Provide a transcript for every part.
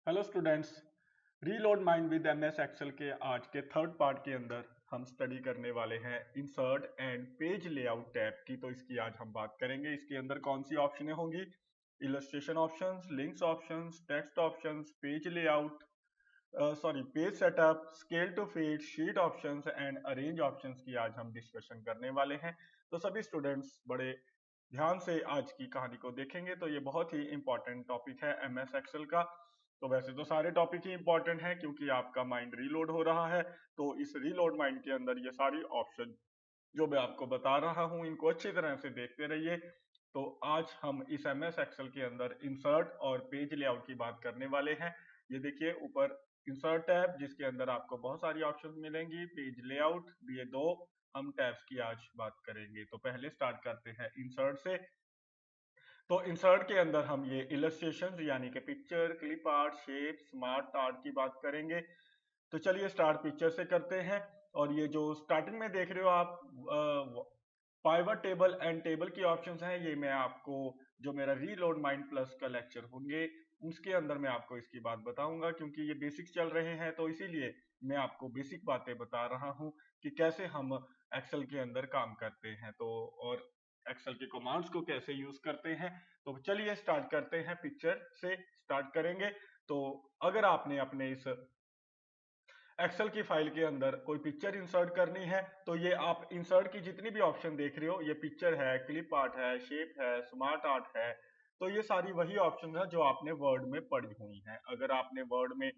Hello students. Reload mind with MS Excel के आज के थर्ड पार्ट के अंदर हम स्टडी करने वाले हैं insert and page layout tab की। तो इसकी आज हम बात करेंगे। इसके अंदर कौन सी ऑप्शनें होंगी? Illustration options, links options, text options, page layout, page setup, scale to fit, sheet options and arrange options की आज हम डिस्कशन करने वाले हैं। तो सभी स्टूडेंट्स बड़े ध्यान से आज की कहानी को देखेंगे। तो ये बहुत ही इंपॉर्टेंट टॉपिक है एमएस एक्सेल का। तो वैसे तो सारे टॉपिक ही इंपॉर्टेंट हैं क्योंकि आपका माइंड रीलोड हो रहा है। तो इस रीलोड माइंड के अंदर ये सारी ऑप्शन जो मैं आपको बता रहा हूं इनको अच्छी तरह से देखते रहिए। तो आज हम इस एमएस एक्सेल के अंदर इंसर्ट और पेज लेआउट की बात करने वाले हैं। ये देखिए ऊपर इंसर्ट टैब जिसके अंदर आपको बहुत सारी ऑप्शंस मिलेंगी, पेज लेआउट, ये दो हम टैब्स की आज बात करेंगे। तो पहले स्टार्ट करते हैं इंसर्ट से। तो इंसर्ट के अंदर हम ये इलस्ट्रेशन यानी कि picture, clip art, shape, smart art की बात करेंगे। तो चलिए स्टार्ट पिक्चर से करते हैं। और ये जो स्टार्टिंग में देख रहे हो आप पाइवट टेबल एंड टेबल की ऑप्शंस हैं, ये मैं आपको जो मेरा रीलोड माइंड प्लस का लेक्चर होंगे उसके अंदर मैं आपको इसकी बात बताऊंगा, क्योंकि ये बेसिक चल रहे हैं तो इसीलिए मैं आपको बेसिक बातें बता रहा हूं कि कैसे हम एक्सेल के अंदर काम करते हैं। तो और एक्सेल के कमांड्स को कैसे यूज करते हैं। तो चलिए स्टार्ट करते हैं, पिक्चर से स्टार्ट करेंगे। तो अगर आपने अपने इस एक्सेल की फाइल के अंदर कोई पिक्चर इंसर्ट करनी है तो ये आप इंसर्ट की जितनी भी ऑप्शन देख रहे हो, ये पिक्चर है, क्लिप आर्ट है, शेप है, स्मार्ट आर्ट है, तो ये सारी वही ऑप्शन है जो आपने वर्ड में पढ़ी हुई हैं। अगर आपने वर्ड में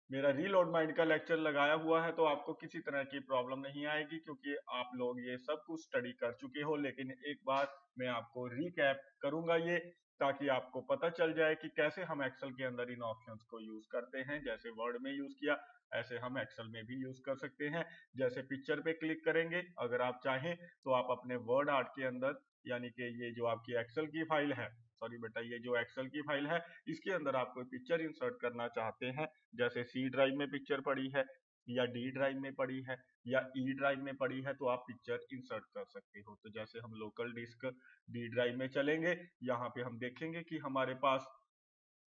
मेरा रीलोड माइंड का लेक्चर लगाया हुआ है तो आपको किसी तरह की प्रॉब्लम नहीं आएगी, क्योंकि आप लोग ये सब कुछ स्टडी कर चुके हो। लेकिन एक बार मैं आपको रिकैप करूंगा ये, ताकि आपको पता चल जाए कि कैसे हम एक्सेल के अंदर इन ऑप्शंस को यूज करते हैं। जैसे वर्ड में यूज किया ऐसे हम एक्सेल में भी यूज कर सकते हैं। जैसे पिक्चर पे क्लिक करेंगे, अगर आप चाहें तो आप अपने वर्ड आर्ट के अंदर, यानी कि ये जो आपकी एक्सेल की फाइल है, सॉरी बेटा, ये जो एक्सेल की फाइल है इसके अंदर आप कोई पिक्चर इंसर्ट करना चाहते हैं, जैसे सी ड्राइव में पिक्चर पड़ी है या डी ड्राइव में पड़ी है या ई ड्राइव में पड़ी है, तो आप पिक्चर इंसर्ट कर सकते हो। तो जैसे हम लोकल डिस्क डी ड्राइव में चलेंगे, यहाँ पे हम देखेंगे कि हमारे पास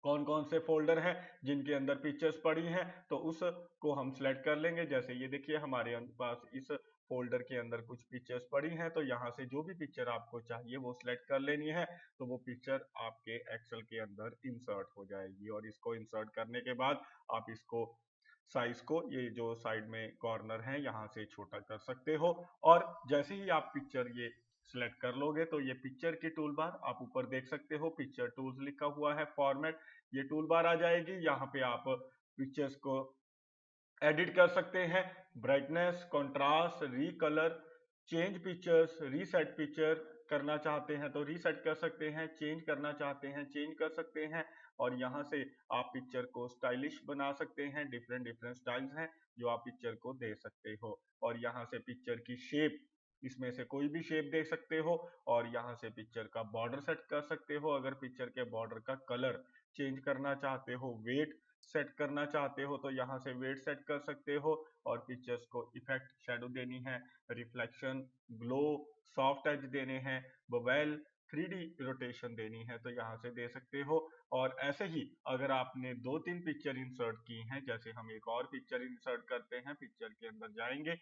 कौन कौन से फोल्डर हैं जिनके अंदर पिक्चर्स पड़ी हैं, तो उसको हम सिलेक्ट कर लेंगे। जैसे ये देखिए हमारे पास इस फोल्डर के अंदर कुछ पिक्चर्स पड़ी हैं, तो यहाँ से जो भी पिक्चर आपको चाहिए वो सिलेक्ट कर लेनी है, तो वो पिक्चर आपके एक्सेल के अंदर इंसर्ट हो जाएगी। और इसको इंसर्ट करने के बाद आप इसको साइज को, ये जो साइड में कॉर्नर है यहाँ से छोटा कर सकते हो। और जैसे ही आप पिक्चर ये सिलेक्ट कर लोगे तो ये पिक्चर की टूल बार आप ऊपर देख सकते हो, पिक्चर टूल्स लिखा हुआ है, फॉर्मेट, ये टूल बार आ जाएगी। यहाँ पे आप पिक्चर्स को एडिट कर सकते हैं, brightness, contrast, recolour, change pictures, reset picture करना चाहते हैं तो रीसेट कर सकते हैं, चेंज करना चाहते हैं चेंज कर सकते हैं। और यहाँ से आप पिक्चर को स्टाइलिश बना सकते हैं, डिफरेंट डिफरेंट स्टाइल्स हैं जो आप पिक्चर को दे सकते हो। और यहाँ से पिक्चर की शेप, इसमें से कोई भी शेप दे सकते हो। और यहाँ से पिक्चर का बॉर्डर सेट कर सकते हो, अगर पिक्चर के बॉर्डर का कलर चेंज करना चाहते हो, वेट सेट करना चाहते हो तो यहाँ से वेट सेट कर सकते हो। और पिक्चर्स को इफेक्ट, शेडो देनी है, रिफ्लेक्शन, ग्लो, सॉफ्ट एज देने हैं, बवेल, 3D रोटेशन देनी है तो यहाँ से दे सकते हो। और ऐसे ही अगर आपने दो तीन पिक्चर इंसर्ट की हैं, जैसे हम एक और पिक्चर इंसर्ट करते हैं, पिक्चर के अंदर जाएंगे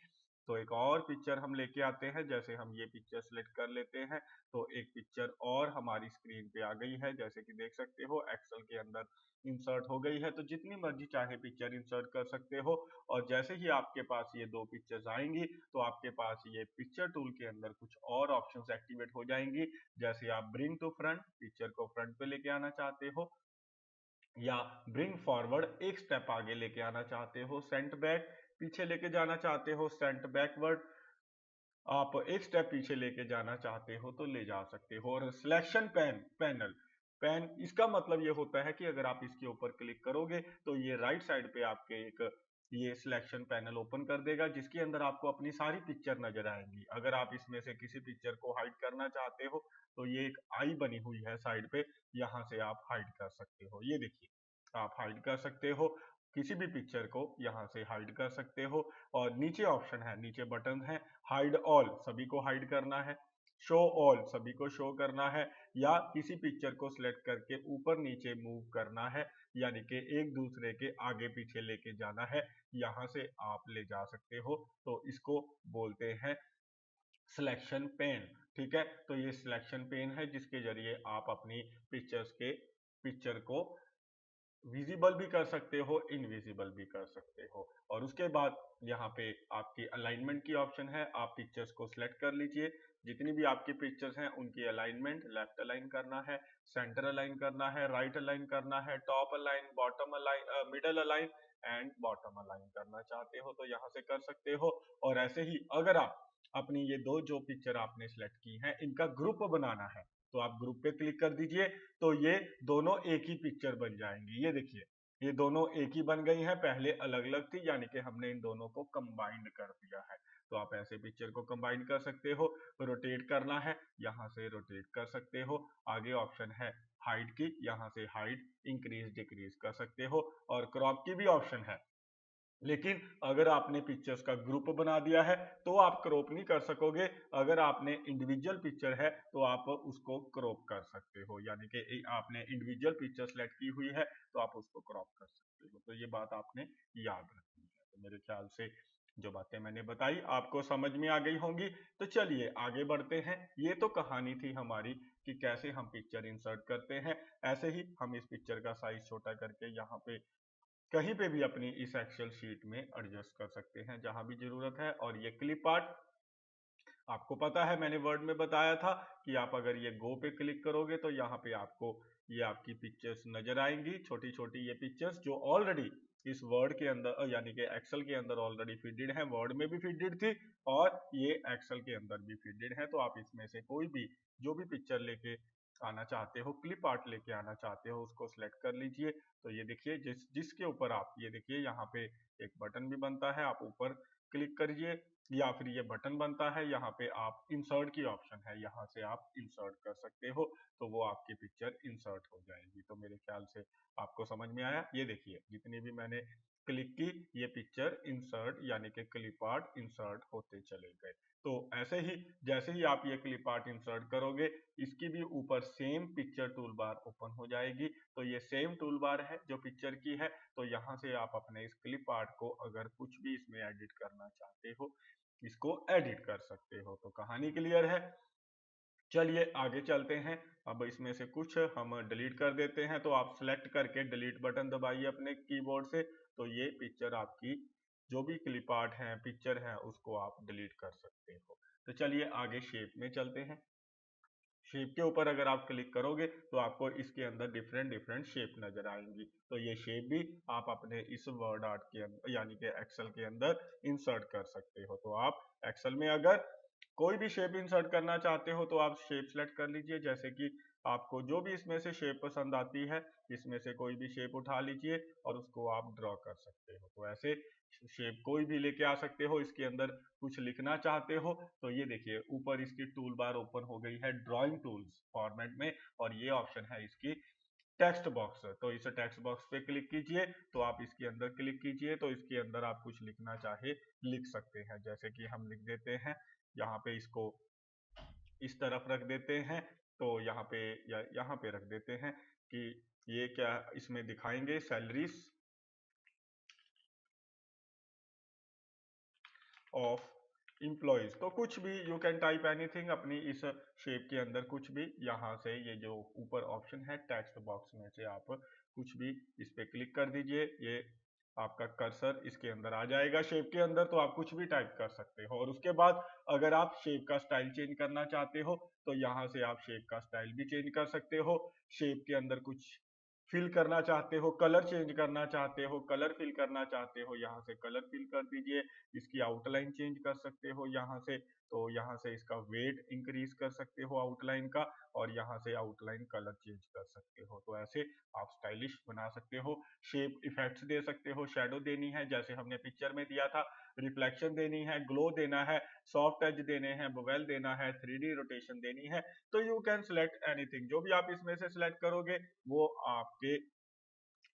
तो एक और पिक्चर हम लेके आते हैं। जैसे हम ये पिक्चर सिलेक्ट कर लेते हैं तो एक पिक्चर और हमारी स्क्रीन पे आ गई है, जैसे कि देख सकते हो एक्सेल के अंदर इंसर्ट हो गई है। तो जितनी मर्जी चाहे पिक्चर इंसर्ट कर सकते हो। और जैसे ही आपके पास ये दो पिक्चर्स आएंगी तो आपके पास ये पिक्चर टूल के अंदर कुछ और ऑप्शंस एक्टिवेट हो जाएंगी। जैसे आप ब्रिंग टू फ्रंट, पिक्चर को फ्रंट पे लेके आना चाहते हो, या ब्रिंग फॉरवर्ड, एक स्टेप आगे लेके आना चाहते हो, सेंट बैक, पीछे लेके जाना चाहते हो, सेंट बैकवर्ड, आप एक स्टेप पीछे लेके जाना चाहते हो तो ले जा सकते हो। और सिलेक्शन पैनल, इसका मतलब ये होता है कि अगर आप इसके ऊपर क्लिक करोगे तो ये राइट साइड पे आपके एक ये सिलेक्शन पैनल ओपन कर देगा, जिसके अंदर आपको अपनी सारी पिक्चर नजर आएंगी। अगर आप इसमें से किसी पिक्चर को हाइड करना चाहते हो तो ये एक आई बनी हुई है साइड पे, यहाँ से आप हाइड कर सकते हो। ये देखिए आप हाइड कर सकते हो, किसी भी पिक्चर को यहाँ से हाइड कर सकते हो। और नीचे ऑप्शन है, नीचे बटन है, हाइड ऑल, सभी को हाइड करना है, शो ऑल, सभी को शो करना है, या किसी पिक्चर को सिलेक्ट करके ऊपर नीचे मूव करना है यानी कि एक दूसरे के आगे पीछे लेके जाना है, यहाँ से आप ले जा सकते हो, तो इसको बोलते हैं सिलेक्शन पेन। ठीक है, तो ये सिलेक्शन पेन है जिसके जरिए आप अपनी पिक्चर को विजिबल भी कर सकते हो, इनविजिबल भी कर सकते हो। और उसके बाद यहाँ पे आपकी अलाइनमेंट की ऑप्शन है, आप पिक्चर्स को सिलेक्ट कर लीजिए। जितनी भी आपकी पिक्चर्स हैं उनकी अलाइनमेंट लेफ्ट अलाइन करना है, सेंटर अलाइन करना है, राइट अलाइन करना है, top align, bottom align, middle align and bottom align करना चाहते हो तो यहाँ से कर सकते हो। और ऐसे ही अगर आप अपनी ये दो जो पिक्चर आपने सिलेक्ट की है इनका ग्रुप बनाना है तो आप ग्रुप पे क्लिक कर दीजिए, तो ये दोनों एक ही पिक्चर बन जाएंगी। ये देखिए, ये दोनों एक ही बन गई हैं, पहले अलग अलग थी, यानी कि हमने इन दोनों को कंबाइंड कर दिया है। तो आप ऐसे पिक्चर को कंबाइन कर सकते हो। रोटेट करना है, यहाँ से रोटेट कर सकते हो। आगे ऑप्शन है हाइट की, यहाँ से हाइट इंक्रीज डिक्रीज कर सकते हो। और क्रॉप की भी ऑप्शन है, लेकिन अगर आपने पिक्चर्स का ग्रुप बना दिया है तो आप क्रॉप नहीं कर सकोगे। अगर आपने इंडिविजुअल पिक्चर है तो आप उसको क्रॉप कर सकते हो, यानी कि आपने इंडिविजुअल पिक्चर सेलेक्ट की हुई है तो आप उसको क्रॉप कर सकते हो। तो ये बात आपने याद रखनी है। तो मेरे ख्याल से जो बातें मैंने बताई आपको समझ में आ गई होंगी। तो चलिए आगे बढ़ते हैं। ये तो कहानी थी हमारी कि कैसे हम पिक्चर इंसर्ट करते हैं। ऐसे ही हम इस पिक्चर का साइज छोटा करके यहाँ पे कहीं पे भी अपनी इस एक्सेल शीट में एडजस्ट कर सकते हैं जहां भी जरूरत है। और ये क्लिप आर्ट आपको पता है, मैंने वर्ड में बताया था कि आप अगर ये गो पे क्लिक करोगे तो यहाँ पे आपको ये आपकी पिक्चर्स नजर आएंगी, छोटी छोटी ये पिक्चर्स जो ऑलरेडी इस वर्ड के अंदर यानी कि एक्सेल के अंदर ऑलरेडी फीडेड है। वर्ड में भी फीडेड थी और ये एक्सेल के अंदर भी फीडेड है। तो आप इसमें से कोई भी जो भी पिक्चर लेके आना चाहते हो, क्लिप आर्ट लेके आना चाहते हो, उसको सिलेक्ट कर लीजिए। तो ये देखिए जिसके ऊपर आप ये देखिए यहाँ पे एक बटन भी बनता है, आप ऊपर क्लिक करिए, या फिर ये बटन बनता है, यहाँ पे आप इंसर्ट की ऑप्शन है, यहाँ से आप इंसर्ट कर सकते हो तो वो आपकी पिक्चर इंसर्ट हो जाएगी। तो मेरे ख्याल से आपको समझ में आया। ये देखिए जितनी भी मैंने क्लिक की ये पिक्चर इंसर्ट यानी कि क्लिप आर्ट इंसर्ट होते चले गए। तो ऐसे ही जैसे ही आप ये क्लिप आर्ट इंसर्ट करोगे इसकी भी ऊपर same picture tool bar open हो जाएगी। तो ये सेम टूल बार है जो पिक्चर की है। तो यहाँ से आप अपने इस क्लिप आर्ट को अगर कुछ भी इसमें एडिट करना चाहते हो इसको एडिट कर सकते हो। तो कहानी क्लियर है। चलिए आगे चलते हैं। अब इसमें से कुछ हम डिलीट कर देते हैं। तो आप सिलेक्ट करके डिलीट बटन दबाइए अपने कीबोर्ड से, तो ये पिक्चर आपकी जो भी क्लिप आर्ट है पिक्चर है उसको आप डिलीट कर सकते हो। तो चलिए आगे शेप में चलते हैं। शेप के ऊपर अगर आप क्लिक करोगे तो आपको इसके अंदर डिफरेंट डिफरेंट शेप नजर आएंगी। तो ये शेप भी आप अपने इस वर्ड आर्ट के अंदर यानी कि एक्सेल के अंदर इंसर्ट कर सकते हो। तो आप एक्सेल में अगर कोई भी शेप इंसर्ट करना चाहते हो तो आप शेप सेलेक्ट कर लीजिए। जैसे कि आपको जो भी इसमें से शेप पसंद आती है इसमें से कोई भी शेप उठा लीजिए और उसको आप ड्रॉ कर सकते हो। तो ऐसे शेप कोई भी लेके आ सकते हो। इसके अंदर कुछ लिखना चाहते हो तो ये देखिए ऊपर इसकी टूल बार ओपन हो गई है ड्राइंग टूल्स फॉर्मेट में, और ये ऑप्शन है इसकी टेक्स्ट बॉक्स। तो इस टेक्स्ट बॉक्स पे क्लिक कीजिए, तो आप इसके अंदर क्लिक कीजिए तो इसके अंदर आप कुछ लिखना चाहे लिख सकते हैं। जैसे कि हम लिख देते हैं यहाँ पे, इसको इस तरफ रख देते हैं, तो यहाँ पे या यहाँ पे रख देते हैं कि ये क्या इसमें दिखाएंगे, सैलरीज ऑफ इम्प्लॉइज। तो कुछ भी यू कैन टाइप एनीथिंग अपनी इस शेप के अंदर, कुछ भी यहाँ से ये जो ऊपर ऑप्शन है टेक्स्ट बॉक्स में से आप कुछ भी इस पे क्लिक कर दीजिए, ये आपका कर्सर इसके अंदर आ जाएगा शेप के अंदर। तो आप कुछ भी टाइप कर सकते हो। और उसके बाद अगर आप शेप का स्टाइल चेंज करना चाहते हो तो यहाँ से आप शेप का स्टाइल भी चेंज कर सकते हो। शेप के अंदर कुछ फिल करना चाहते हो, कलर चेंज करना चाहते हो, कलर फिल करना चाहते हो, यहाँ से कलर फिल कर दीजिए। इसकी आउटलाइन चेंज कर सकते हो यहाँ से, तो यहाँ से इसका वेट इंक्रीज कर सकते हो आउटलाइन का, और यहाँ से आउटलाइन कलर चेंज कर सकते हो। तो ऐसे आप स्टाइलिश बना सकते हो। शेप इफेक्ट्स दे सकते हो, शेडो देनी है जैसे हमने पिक्चर में दिया था, रिफ्लेक्शन देनी है, ग्लो देना है, सॉफ्ट एज देने हैं, बवेल देना है, 3D रोटेशन देनी है। तो यू कैन सिलेक्ट एनीथिंग, जो भी आप इसमें से सिलेक्ट करोगे वो आपके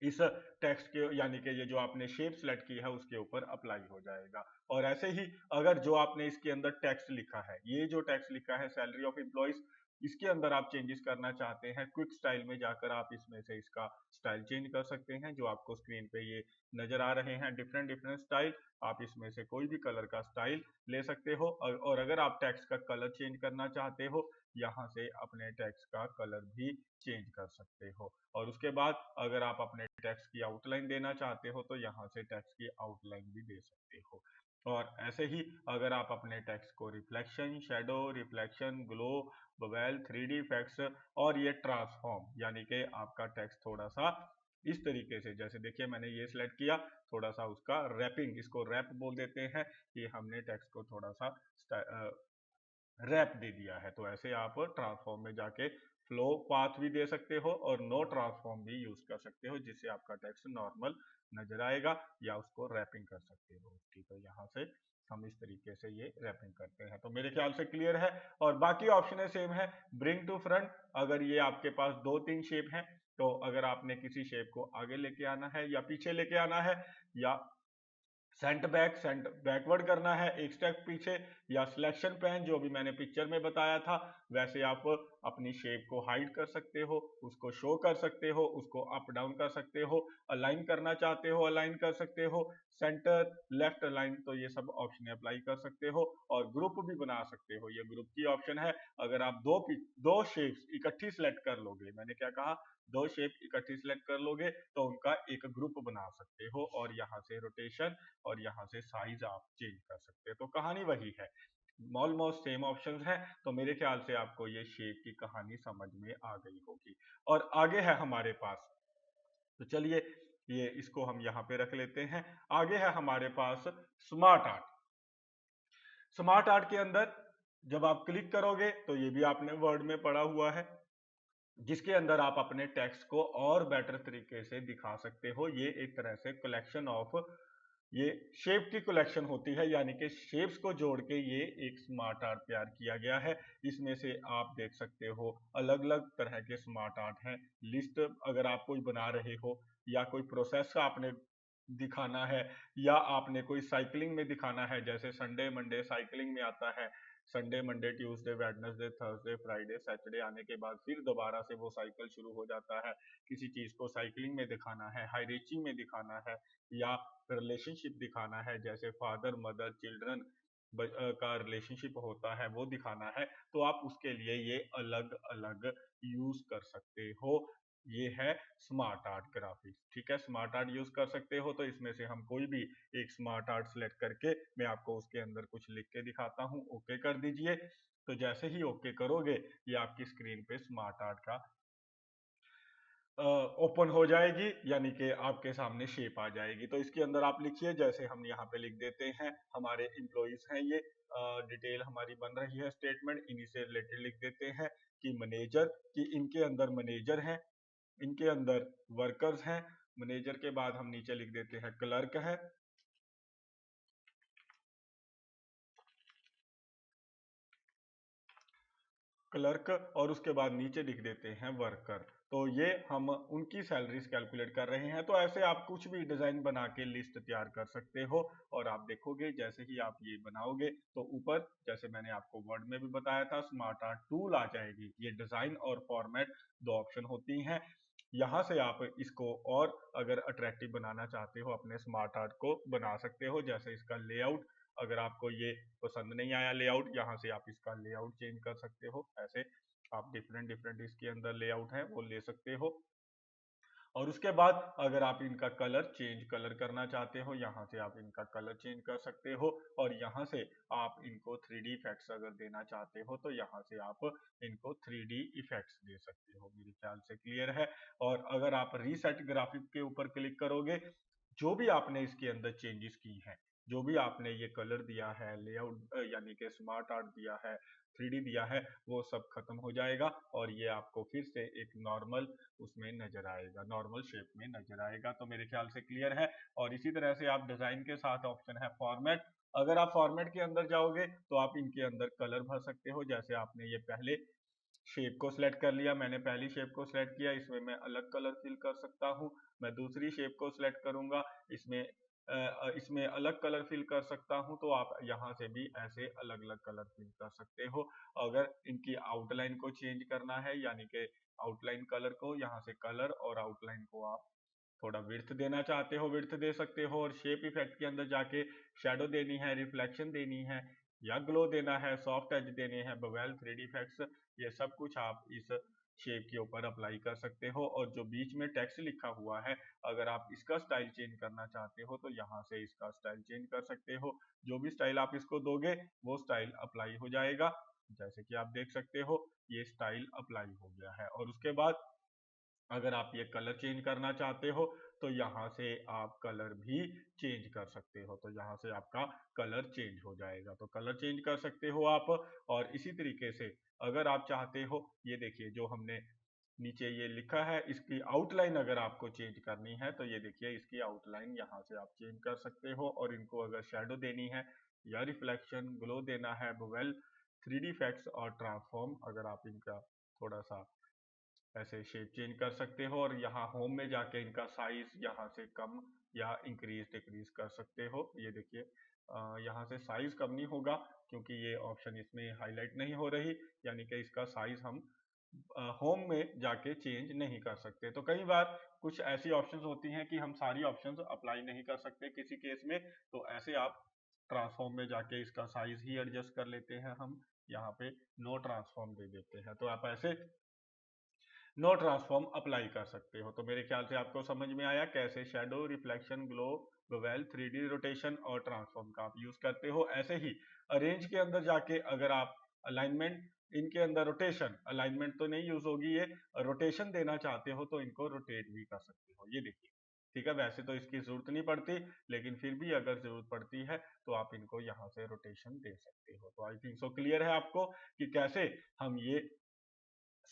इस टेक्स्ट के यानी कि ये जो आपने शेप सेलेक्ट की है उसके ऊपर अप्लाई हो जाएगा। और ऐसे ही अगर जो आपने इसके अंदर टेक्स्ट लिखा है, ये जो टेक्स्ट लिखा है सैलरी ऑफ एम्प्लॉइज, इसके अंदर आप चेंजेस करना चाहते हैं, क्विक स्टाइल में जाकर आप इसमें से इसका स्टाइल चेंज कर सकते हैं। जो आपको स्क्रीन पे ये नजर आ रहे हैं डिफरेंट डिफरेंट स्टाइल, आप इसमें से कोई भी कलर का स्टाइल ले सकते हो। और अगर आप टेक्स्ट का कलर चेंज करना चाहते हो, यहाँ से अपने टेक्स्ट का कलर भी चेंज कर सकते हो। और उसके बाद अगर आप अपने टेक्स्ट की आउटलाइन देना चाहते हो, तो यहाँ से टेक्स्ट की आउटलाइन भी दे सकते हो। और ऐसे ही अगर आप अपने टेक्स्ट को reflection, shadow, reflection, glow, bevel, 3D effects और ये ट्रांसफॉर्म, यानी कि आपका टेक्स्ट थोड़ा सा इस तरीके से, जैसे देखिए मैंने ये सिलेक्ट किया, थोड़ा सा उसका रैपिंग, इसको रैप बोल देते हैं कि हमने टेक्स्ट को थोड़ा सा रैप दे दिया है। तो ऐसे आप ट्रांसफॉर्म में जाके फ्लो पाथ भी दे सकते हो और नो ट्रांसफॉर्म भी यूज कर सकते हो, जिससे आपका टेक्स्ट नॉर्मल नजर आएगा, या उसको रैपिंग कर सकते हो उसकी। तो यहाँ से हम इस तरीके से ये रैपिंग करते हैं। तो मेरे ख्याल से क्लियर है। और बाकी ऑप्शन सेम है। ब्रिंग टू फ्रंट, अगर ये आपके पास 2-3 शेप है, तो अगर आपने किसी शेप को आगे लेके आना है या पीछे लेके आना है, या सेंट बैकवर्ड करना है एक स्टेप पीछे, या सिलेक्शन पैन जो भी मैंने पिक्चर में बताया था, वैसे आप अपनी शेप को हाइड कर सकते हो, उसको शो कर सकते हो, उसको अप डाउन कर सकते हो, अलाइन करना चाहते हो अलाइन कर सकते हो, सेंटर लेफ्ट अलाइन, तो ये सब ऑप्शन अप्लाई कर सकते हो। और ग्रुप भी बना सकते हो, ये ग्रुप की ऑप्शन है। अगर आप दो शेप्स इकट्ठी सिलेक्ट कर लोगे, मैंने क्या कहा, दो शेप इकट्ठी सिलेक्ट कर लोगे, तो उनका एक ग्रुप बना सकते हो, और यहाँ से रोटेशन और यहाँ से साइज आप चेंज कर सकते हैं। तो कहानी वही है, ऑलमोस्ट सेम ऑप्शंस हैं। तो मेरे ख्याल से आपको ये शेप की कहानी समझ में आ गई होगी। और आगे है हमारे पास, तो चलिए ये इसको हम यहाँ पे रख लेते हैं। आगे है हमारे पास स्मार्ट आर्ट। स्मार्ट आर्ट के अंदर जब आप क्लिक करोगे, तो ये भी आपने वर्ड में पढ़ा हुआ है, जिसके अंदर आप अपने टेक्स्ट को और बेटर तरीके से दिखा सकते हो। ये एक तरह से कलेक्शन ऑफ, ये शेप की कलेक्शन होती है, यानी कि शेप्स को जोड़ के ये एक स्मार्ट आर्ट तैयार किया गया है। इसमें से आप देख सकते हो अलग अलग तरह के स्मार्ट आर्ट हैं। लिस्ट अगर आप कोई बना रहे हो, या कोई प्रोसेस आपने दिखाना है, या आपने कोई साइकिलिंग में दिखाना है, जैसे संडे मंडे साइकिलिंग में आता है, Sunday Monday Tuesday Wednesday Thursday Friday Saturday आने के बाद फिर दोबारा से वो साइकिल शुरू हो जाता है। किसी चीज को साइकिलिंग में दिखाना है, हाईरेचिंग में दिखाना है, या रिलेशनशिप दिखाना है, जैसे फादर मदर चिल्ड्रन का रिलेशनशिप होता है, वो दिखाना है, तो आप उसके लिए ये अलग अलग यूज कर सकते हो। ये है स्मार्ट आर्ट ग्राफिक्स, ठीक है, स्मार्ट आर्ट यूज कर सकते हो। तो इसमें से हम कोई भी एक स्मार्ट आर्ट सेलेक्ट करके, मैं आपको उसके अंदर कुछ लिख के दिखाता हूँ, ओके कर दीजिए। तो जैसे ही ओके करोगे, ये आपकी स्क्रीन पे स्मार्ट आर्ट का ओपन हो जाएगी, यानी कि आपके सामने शेप आ जाएगी। तो इसके अंदर आप लिखिए, जैसे हम यहाँ पे लिख देते हैं, हमारे एम्प्लॉइज हैं ये, डिटेल हमारी बन रही है, स्टेटमेंट इन्हीं से रिलेटेड लिख देते हैं कि मैनेजर, कि इनके अंदर मैनेजर हैं, इनके अंदर वर्कर्स हैं। मैनेजर के बाद हम नीचे लिख देते हैं क्लर्क है, क्लर्क, और उसके बाद नीचे लिख देते हैं वर्कर। तो ये हम उनकी सैलरीज कैलकुलेट कर रहे हैं। तो ऐसे आप कुछ भी डिजाइन बना के लिस्ट तैयार कर सकते हो। और आप देखोगे जैसे ही आप ये बनाओगे, तो ऊपर जैसे मैंने आपको वर्ड में भी बताया था, स्मार्ट आर्ट टूल आ जाएगी। ये डिजाइन और फॉर्मेट दो ऑप्शन होती हैं। यहाँ से आप इसको और अगर अट्रैक्टिव बनाना चाहते हो, अपने स्मार्ट आर्ट को बना सकते हो। जैसे इसका लेआउट, अगर आपको ये पसंद नहीं आया लेआउट, यहाँ से आप इसका लेआउट चेंज कर सकते हो। ऐसे आप डिफरेंट डिफरेंट इसके अंदर लेआउट है वो ले सकते हो। और उसके बाद अगर आप इनका कलर करना चाहते हो, यहाँ से आप इनका कलर चेंज कर सकते हो। और यहाँ से आप इनको 3D इफेक्ट्स अगर देना चाहते हो, तो यहाँ से आप इनको 3D इफेक्ट्स दे सकते हो। मेरे ख्याल से क्लियर है। और अगर आप रीसेट ग्राफिक के ऊपर क्लिक करोगे, जो भी आपने इसके अंदर चेंजेस की हैं, जो भी आपने ये कलर दिया है, लेआउट यानी कि स्मार्ट आर्ट दिया है, 3D दिया है, वो सब खत्म हो जाएगा। और ये आपको फिर से एक नॉर्मल उसमें नजर आएगा, नॉर्मल शेप में नजर आएगा। तो मेरे ख्याल से क्लियर है। और इसी तरह से आप डिजाइन के साथ ऑप्शन है फॉर्मेट, अगर आप फॉर्मेट के अंदर जाओगे, तो आप इनके अंदर कलर भर सकते हो। जैसे आपने ये पहले शेप को सिलेक्ट कर लिया, मैंने पहली शेप को सिलेक्ट किया, इसमें मैं अलग कलर फिल कर सकता हूँ। मैं दूसरी शेप को सिलेक्ट करूंगा, इसमें इसमें अलग कलर फिल कर सकता हूं, तो आप यहाँ से भी ऐसे अलग अलग कलर फिल कर सकते हो। अगर इनकी आउटलाइन को चेंज करना है, यानी कि आउटलाइन कलर को, यहाँ से कलर और आउटलाइन को आप थोड़ा विड्थ देना चाहते हो, विड्थ दे सकते हो। और शेप इफेक्ट के अंदर जाके शेडो देनी है, रिफ्लेक्शन देनी है, या ग्लो देना है, सॉफ्ट एज देने हैं, बवेल, 3D इफेक्ट्स, ये सब कुछ आप इस शेप के ऊपर अप्लाई कर सकते हो। और जो बीच में टेक्स्ट लिखा हुआ है, अगर आप इसका स्टाइल चेंज करना चाहते हो तो यहाँ से इसका स्टाइल चेंज कर सकते हो। जो भी स्टाइल आप इसको दोगे वो स्टाइल अप्लाई हो जाएगा। जैसे कि आप देख सकते हो ये स्टाइल अप्लाई हो गया है। और उसके बाद अगर आप ये कलर चेंज करना चाहते हो तो यहाँ से आप कलर भी चेंज कर सकते हो, तो यहाँ से आपका कलर चेंज हो जाएगा, तो कलर चेंज कर सकते हो आप। और इसी तरीके से अगर आप चाहते हो, ये देखिए जो हमने नीचे ये लिखा है, इसकी आउटलाइन अगर आपको चेंज करनी है तो ये देखिए इसकी आउटलाइन यहाँ से आप चेंज कर सकते हो। और इनको अगर शेडो देनी है या रिफ्लेक्शन, ग्लो देना है, बवेल, 3D इफेक्ट्स और ट्रांसफॉर्म, अगर आप इनका थोड़ा सा ऐसे शेप चेंज कर सकते हो। और यहाँ होम में जाके इनका साइज यहाँ से कम या इंक्रीज डिक्रीज कर सकते हो। ये देखिए यहाँ से साइज कम नहीं होगा क्योंकि ये ऑप्शन इसमें हाईलाइट नहीं हो रही, यानी कि इसका साइज हम होम में जाके चेंज नहीं कर सकते। तो कई बार कुछ ऐसी ऑप्शंस होती हैं कि हम सारी ऑप्शंस अप्लाई नहीं कर सकते किसी केस में, तो ऐसे आप ट्रांसफॉर्म में जाके इसका साइज ही एडजस्ट कर लेते हैं, हम यहाँ पे नो ट्रांसफॉर्म दे देते हैं, तो आप ऐसे नो ट्रांसफॉर्म अप्लाई कर सकते हो। तो मेरे ख्याल से आपको समझ में आया कैसे shadow, reflection, glow, bevel, 3D rotation और ट्रांसफॉर्म का आप यूज करते हो। ऐसे ही अरेंज के अंदर जाके अगर आप अलाइनमेंट, इनके अंदर रोटेशन, अलाइनमेंट तो नहीं यूज होगी, ये रोटेशन देना चाहते हो तो इनको रोटेट भी कर सकते हो। ये देखिए, ठीक है, वैसे तो इसकी जरूरत नहीं पड़ती, लेकिन फिर भी अगर जरूरत पड़ती है तो आप इनको यहाँ से रोटेशन दे सकते हो। तो आई थिंक सो क्लियर है आपको कि कैसे हम ये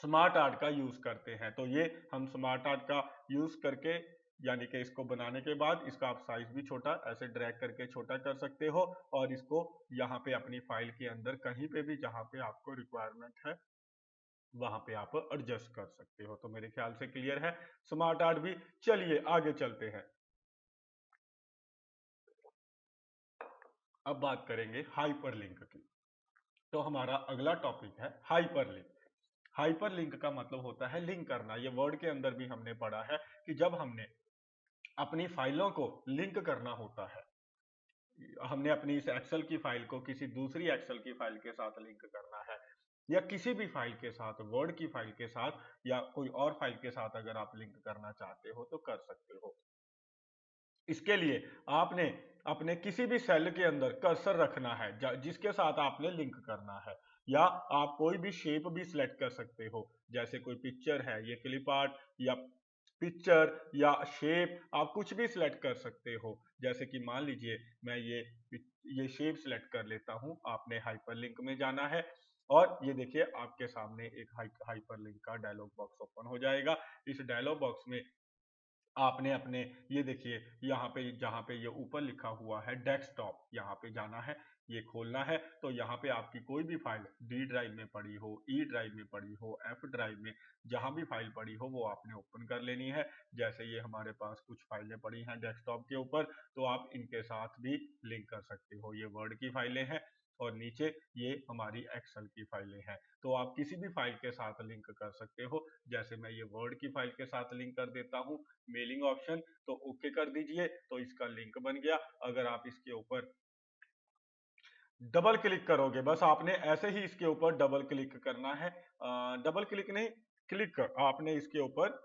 स्मार्ट आर्ट का यूज करते हैं। तो ये हम स्मार्ट आर्ट का यूज करके, यानी कि इसको बनाने के बाद इसका आप साइज भी छोटा ऐसे ड्रैग करके छोटा कर सकते हो, और इसको यहाँ पे अपनी फाइल के अंदर कहीं पे भी जहाँ पे आपको रिक्वायरमेंट है वहां पे आप एडजस्ट कर सकते हो। तो मेरे ख्याल से क्लियर है स्मार्ट आर्ट भी। चलिए आगे चलते हैं, अब बात करेंगे हाइपरलिंक की। तो हमारा अगला टॉपिक है हाइपरलिंक। हाइपरलिंक का मतलब होता है लिंक करना। ये वर्ड के अंदर भी हमने पढ़ा है कि जब हमने अपनी फाइलों को लिंक करना होता है, हमने अपनी इस एक्सेल की फाइल को किसी दूसरी एक्सेल की फाइल के साथ लिंक करना है, या किसी भी फाइल के साथ, वर्ड की फाइल के साथ या कोई और फाइल के साथ अगर आप लिंक करना चाहते हो तो कर सकते हो। इसके लिए आपने अपने किसी भी सेल के अंदर कर्सर रखना है जिसके साथ आपने लिंक करना है, या आप कोई भी शेप भी सिलेक्ट कर सकते हो, जैसे कोई पिक्चर है, ये क्लिप आर्ट या पिक्चर या शेप आप कुछ भी सिलेक्ट कर सकते हो। जैसे कि मान लीजिए मैं ये शेप सिलेक्ट कर लेता हूं, आपने हाइपरलिंक में जाना है और ये देखिए आपके सामने एक हाइपरलिंक का डायलॉग बॉक्स ओपन हो जाएगा। इस डायलॉग बॉक्स में आपने अपने, ये देखिए यहाँ पे जहाँ पे ये ऊपर लिखा हुआ है डेस्कटॉप, यहाँ पे जाना है, ये खोलना है। तो यहाँ पे आपकी कोई भी फाइल डी ड्राइव में पड़ी हो, ई ड्राइव में पड़ी हो, एफ ड्राइव में, जहाँ भी फाइल पड़ी हो वो आपने ओपन कर लेनी है। जैसे ये हमारे पास कुछ फाइलें पड़ी हैं डेस्कटॉप के ऊपर, तो आप इनके साथ भी लिंक कर सकते हो। ये वर्ड की फाइलें हैं और नीचे ये हमारी एक्सेल की फाइलें हैं, तो आप किसी भी फाइल के साथ लिंक कर सकते हो। जैसे मैं ये वर्ड की फाइल के साथ लिंक कर देता हूँ, मेलिंग ऑप्शन, तो ओके कर दीजिए, तो इसका लिंक बन गया। अगर आप इसके ऊपर डबल क्लिक करोगे, बस आपने ऐसे ही इसके ऊपर डबल क्लिक करना है, डबल क्लिक नहीं, क्लिक कर आपने इसके ऊपर,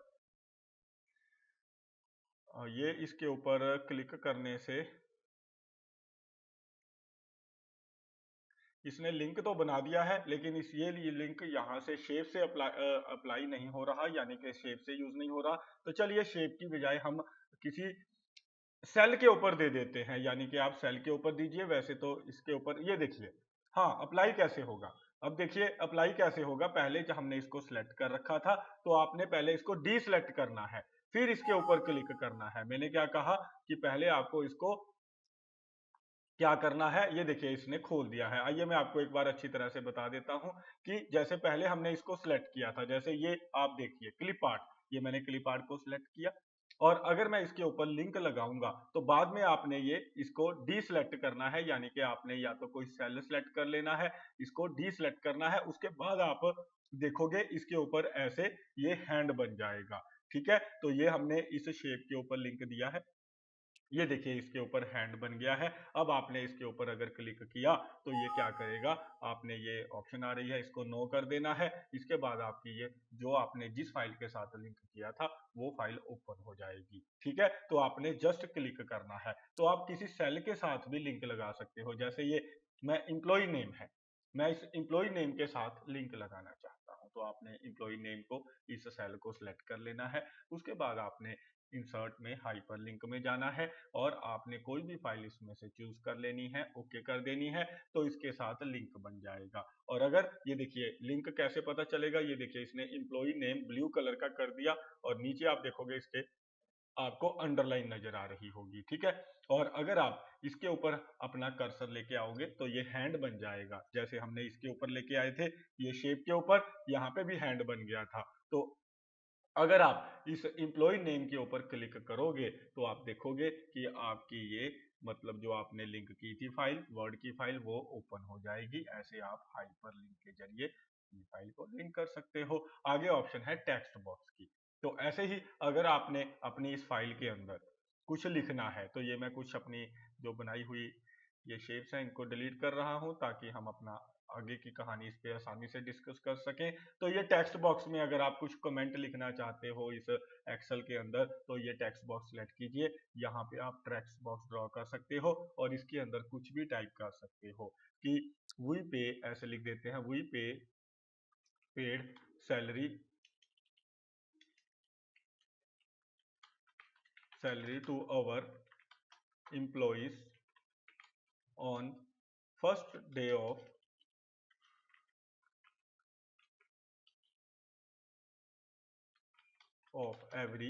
ये इसके ऊपर क्लिक करने से इसने लिंक तो बना दिया है, लेकिन इस ये लिंक यहाँ से शेप से अप्लाई नहीं हो रहा, यानी कि शेप से यूज नहीं हो रहा। तो चलिए शेप की बजाय हम किसी सेल के ऊपर दे देते हैं, यानी कि आप सेल के ऊपर दीजिए। वैसे तो इसके ऊपर ये देखिए, हाँ अप्लाई कैसे होगा, अब देखिए अप्लाई कैसे होगा। पहले जब हमने इसको सिलेक्ट कर रखा था तो आपने पहले इसको डी सिलेक्ट करना है, फिर इसके ऊपर क्लिक करना है। मैंने क्या कहा कि पहले आपको इसको क्या करना है, ये देखिए इसने खोल दिया है। आइए मैं आपको एक बार अच्छी तरह से बता देता हूं कि जैसे पहले हमने इसको सिलेक्ट किया था, जैसे ये आप देखिए क्लिप आर्ट, ये मैंने क्लिप आर्ट को सिलेक्ट किया और अगर मैं इसके ऊपर लिंक लगाऊंगा तो बाद में आपने ये इसको डीसिलेक्ट करना है, यानी कि आपने या तो कोई सेल सेलेक्ट कर लेना है, इसको डीसिलेक्ट करना है, उसके बाद आप देखोगे इसके ऊपर ऐसे ये हैंड बन जाएगा। ठीक है, तो ये हमने इस शेप के ऊपर लिंक दिया है, ये देखिए इसके ऊपर हैंड बन गया है। अब आपने इसके ऊपर अगर क्लिक किया तो ये क्या करेगा, आपने ये ऑप्शन आ रही है इसको नो कर देना है। इसके बाद आपकी ये जो आपने जिस फाइल के साथ लिंक किया था वो फाइल ओपन हो जाएगी। ठीक है, तो आपने जस्ट क्लिक करना है। तो आप किसी सेल के साथ भी लिंक लगा सकते हो, जैसे ये मैं एम्प्लॉय नेम है, मैं इस एम्प्लॉय नेम के साथ लिंक लगाना चाहता हूं, तो आपने एम्प्लॉय नेम को इस सेल को सिलेक्ट कर लेना है। उसके बाद आपने इंसर्ट में हाइपरलिंक में जाना है और आपने कोई भी फाइल इसमें से चूज कर लेनी है, ओके कर देनी है, तो इसके साथ लिंक बन जाएगा। और अगर ये देखिए लिंक कैसे पता चलेगा, ये देखिए इसने एम्प्लॉय नेम ब्लू कलर का कर दिया और नीचे आप देखोगे इसके आपको अंडरलाइन नजर आ रही होगी। ठीक है, और अगर आप इसके ऊपर अपना कर्सर लेके आओगे तो ये हैंड बन जाएगा, जैसे हमने इसके ऊपर लेके आए थे ये शेप के ऊपर, यहाँ पे भी हैंड बन गया था। तो अगर आप इस एम्प्लॉय नेम के ऊपर क्लिक करोगे तो आप देखोगे कि आपकी ये मतलब जो आपने लिंक की थी फाइल, वर्ड की फाइल, वो ओपन हो जाएगी। ऐसे आप हाइपर लिंक के जरिए ये फाइल को लिंक कर सकते हो। आगे ऑप्शन है टेक्स्ट बॉक्स की। तो ऐसे ही अगर आपने अपनी इस फाइल के अंदर कुछ लिखना है, तो ये मैं कुछ अपनी जो बनाई हुई ये शेप्स हैं इनको डिलीट कर रहा हूं ताकि हम अपना आगे की कहानी इस पे आसानी से डिस्कस कर सकें। तो ये टेक्स्ट बॉक्स में अगर आप कुछ कमेंट लिखना चाहते हो इस एक्सेल के अंदर, तो ये टेक्स्ट बॉक्स सेलेक्ट कीजिए, यहाँ पे आप टेक्स्ट बॉक्स ड्रॉ कर सकते हो और इसके अंदर कुछ भी टाइप कर सकते हो कि वी पे, ऐसे लिख देते हैं, we pay paid salary to our employees on first day of every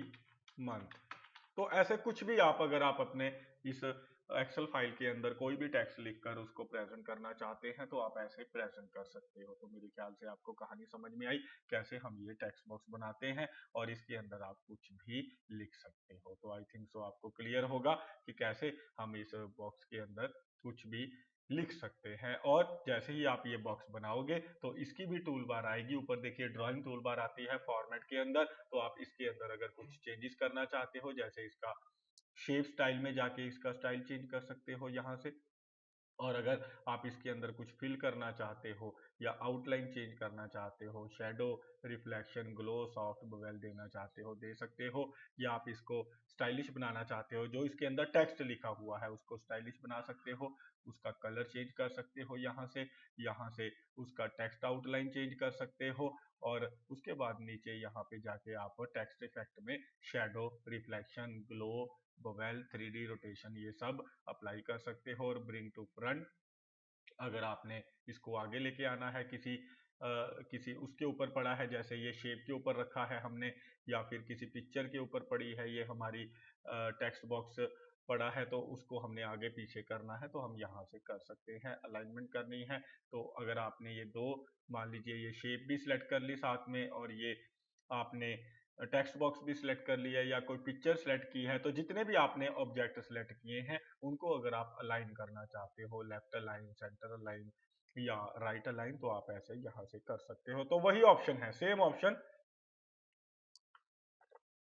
month. तो ऐसे कुछ भी आप अगर आप अपने इस एक्सेल फाइल के अंदर कोई भी टेक्स्ट लिखकर उसको प्रेजेंट करना चाहते हैं तो आप ऐसे प्रेजेंट कर सकते हो। तो मेरे ख्याल से आपको कहानी समझ में आई कैसे हम ये टेक्स्ट बॉक्स बनाते हैं और इसके अंदर आप कुछ भी लिख सकते हो। तो आई थिंक सो आपको क्लियर होगा कि कैसे हम इस बॉक्स के अंदर कुछ भी लिख सकते हैं। और जैसे ही आप ये बॉक्स बनाओगे तो इसकी भी टूल बार आएगी, ऊपर देखिए ड्राइंग टूल बार आती है फॉर्मेट के अंदर, तो आप इसके अंदर अगर कुछ चेंजेस करना चाहते हो, जैसे इसका शेप स्टाइल में जाके इसका स्टाइल चेंज कर सकते हो यहाँ से। और अगर आप इसके अंदर कुछ फिल करना चाहते हो या आउटलाइन चेंज करना चाहते हो, शेडो, रिफ्लेक्शन, ग्लो, सॉफ्ट बवेल देना चाहते हो दे सकते हो, या आप इसको स्टाइलिश बनाना चाहते हो, जो इसके अंदर टेक्स्ट लिखा हुआ है उसको स्टाइलिश बना सकते हो, उसका कलर चेंज कर सकते हो यहाँ से उसका टेक्स्ट आउटलाइन चेंज कर सकते हो। और उसके बाद नीचे यहाँ पे जाके आप टेक्स्ट इफेक्ट में shadow, reflection, glow, bevel, 3D rotation ये सब अप्लाई कर सकते हो। और ब्रिंग टू फ्रंट, अगर आपने इसको आगे लेके आना है किसी उसके ऊपर पड़ा है, जैसे ये शेप के ऊपर रखा है हमने या फिर किसी पिक्चर के ऊपर पड़ी है ये हमारी टेक्स्ट बॉक्स पड़ा है, तो उसको हमने आगे पीछे करना है तो हम यहाँ से कर सकते हैं। अलाइनमेंट करनी है तो अगर आपने ये दो, मान लीजिए ये शेप भी सिलेक्ट कर ली साथ में और ये आपने टेक्स्ट बॉक्स भी सिलेक्ट कर लिया या कोई पिक्चर सिलेक्ट की है, तो जितने भी आपने ऑब्जेक्ट सिलेक्ट किए हैं उनको अगर आप अलाइन करना चाहते हो, लेफ्ट अलाइन, सेंटर अलाइन या राइट अलाइन, तो आप ऐसे यहाँ से कर सकते हो। तो वही ऑप्शन है, सेम ऑप्शन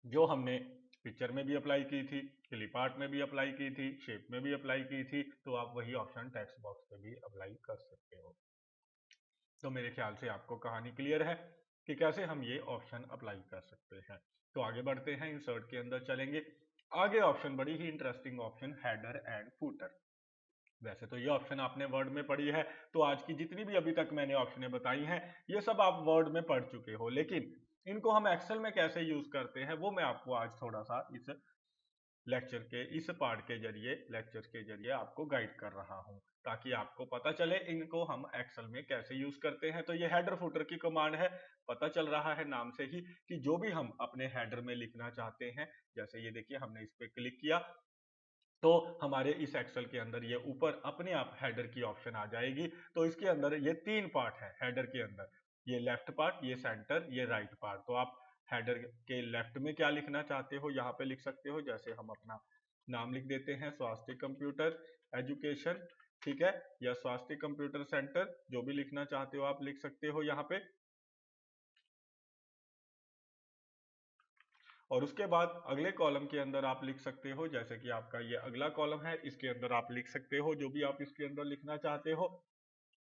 जो हमने पिक्चर में भी अप्लाई की थी, क्लिप आर्ट में भी अप्लाई की थी, शेप में भी अप्लाई की थी, तो आप वही ऑप्शन टेक्स्ट बॉक्स पे भी अप्लाई कर सकते हो। तो मेरे ख्याल से आपको कहानी क्लियर है कि कैसे हम ये ऑप्शन अप्लाई कर सकते हैं। तो आगे बढ़ते हैं, इंसर्ट के अंदर चलेंगे। आगे ऑप्शन बड़ी ही interesting option, header and footer. वैसे तो ये ऑप्शन आपने वर्ड में पढ़ी है, तो आज की जितनी भी अभी तक मैंने ऑप्शनें बताई हैं ये सब आप वर्ड में पढ़ चुके हो, लेकिन इनको हम एक्सेल में कैसे यूज करते हैं वो मैं आपको आज थोड़ा सा इस लेक्चर के इस पार्ट के जरिए, लेक्चर के जरिए आपको गाइड कर रहा हूं ताकि आपको पता चले इनको हम एक्सेल में कैसे यूज करते हैं। तो ये हेडर फुटर की कमांड है, पता चल रहा है नाम से ही कि जो भी हम अपने हेडर में लिखना चाहते हैं, जैसे ये देखिए हमने इस पे क्लिक किया तो हमारे इस एक्सेल के अंदर ये ऊपर अपने आप हेडर की ऑप्शन आ जाएगी। तो इसके अंदर ये तीन पार्ट है हेडर के अंदर, ये लेफ्ट पार्ट, ये सेंटर, ये राइट पार्ट। तो आप हेडर के लेफ्ट में क्या लिखना चाहते हो यहाँ पे लिख सकते हो। जैसे हम अपना नाम लिख देते हैं स्वास्थ्य कंप्यूटर एजुकेशन, ठीक है, या स्वास्थ्य कंप्यूटर सेंटर, जो भी लिखना चाहते हो आप लिख सकते हो यहाँ पे। और उसके बाद अगले कॉलम के अंदर आप लिख सकते हो, जैसे कि आपका ये अगला कॉलम है, इसके अंदर आप लिख सकते हो जो भी आप इसके अंदर लिखना चाहते हो।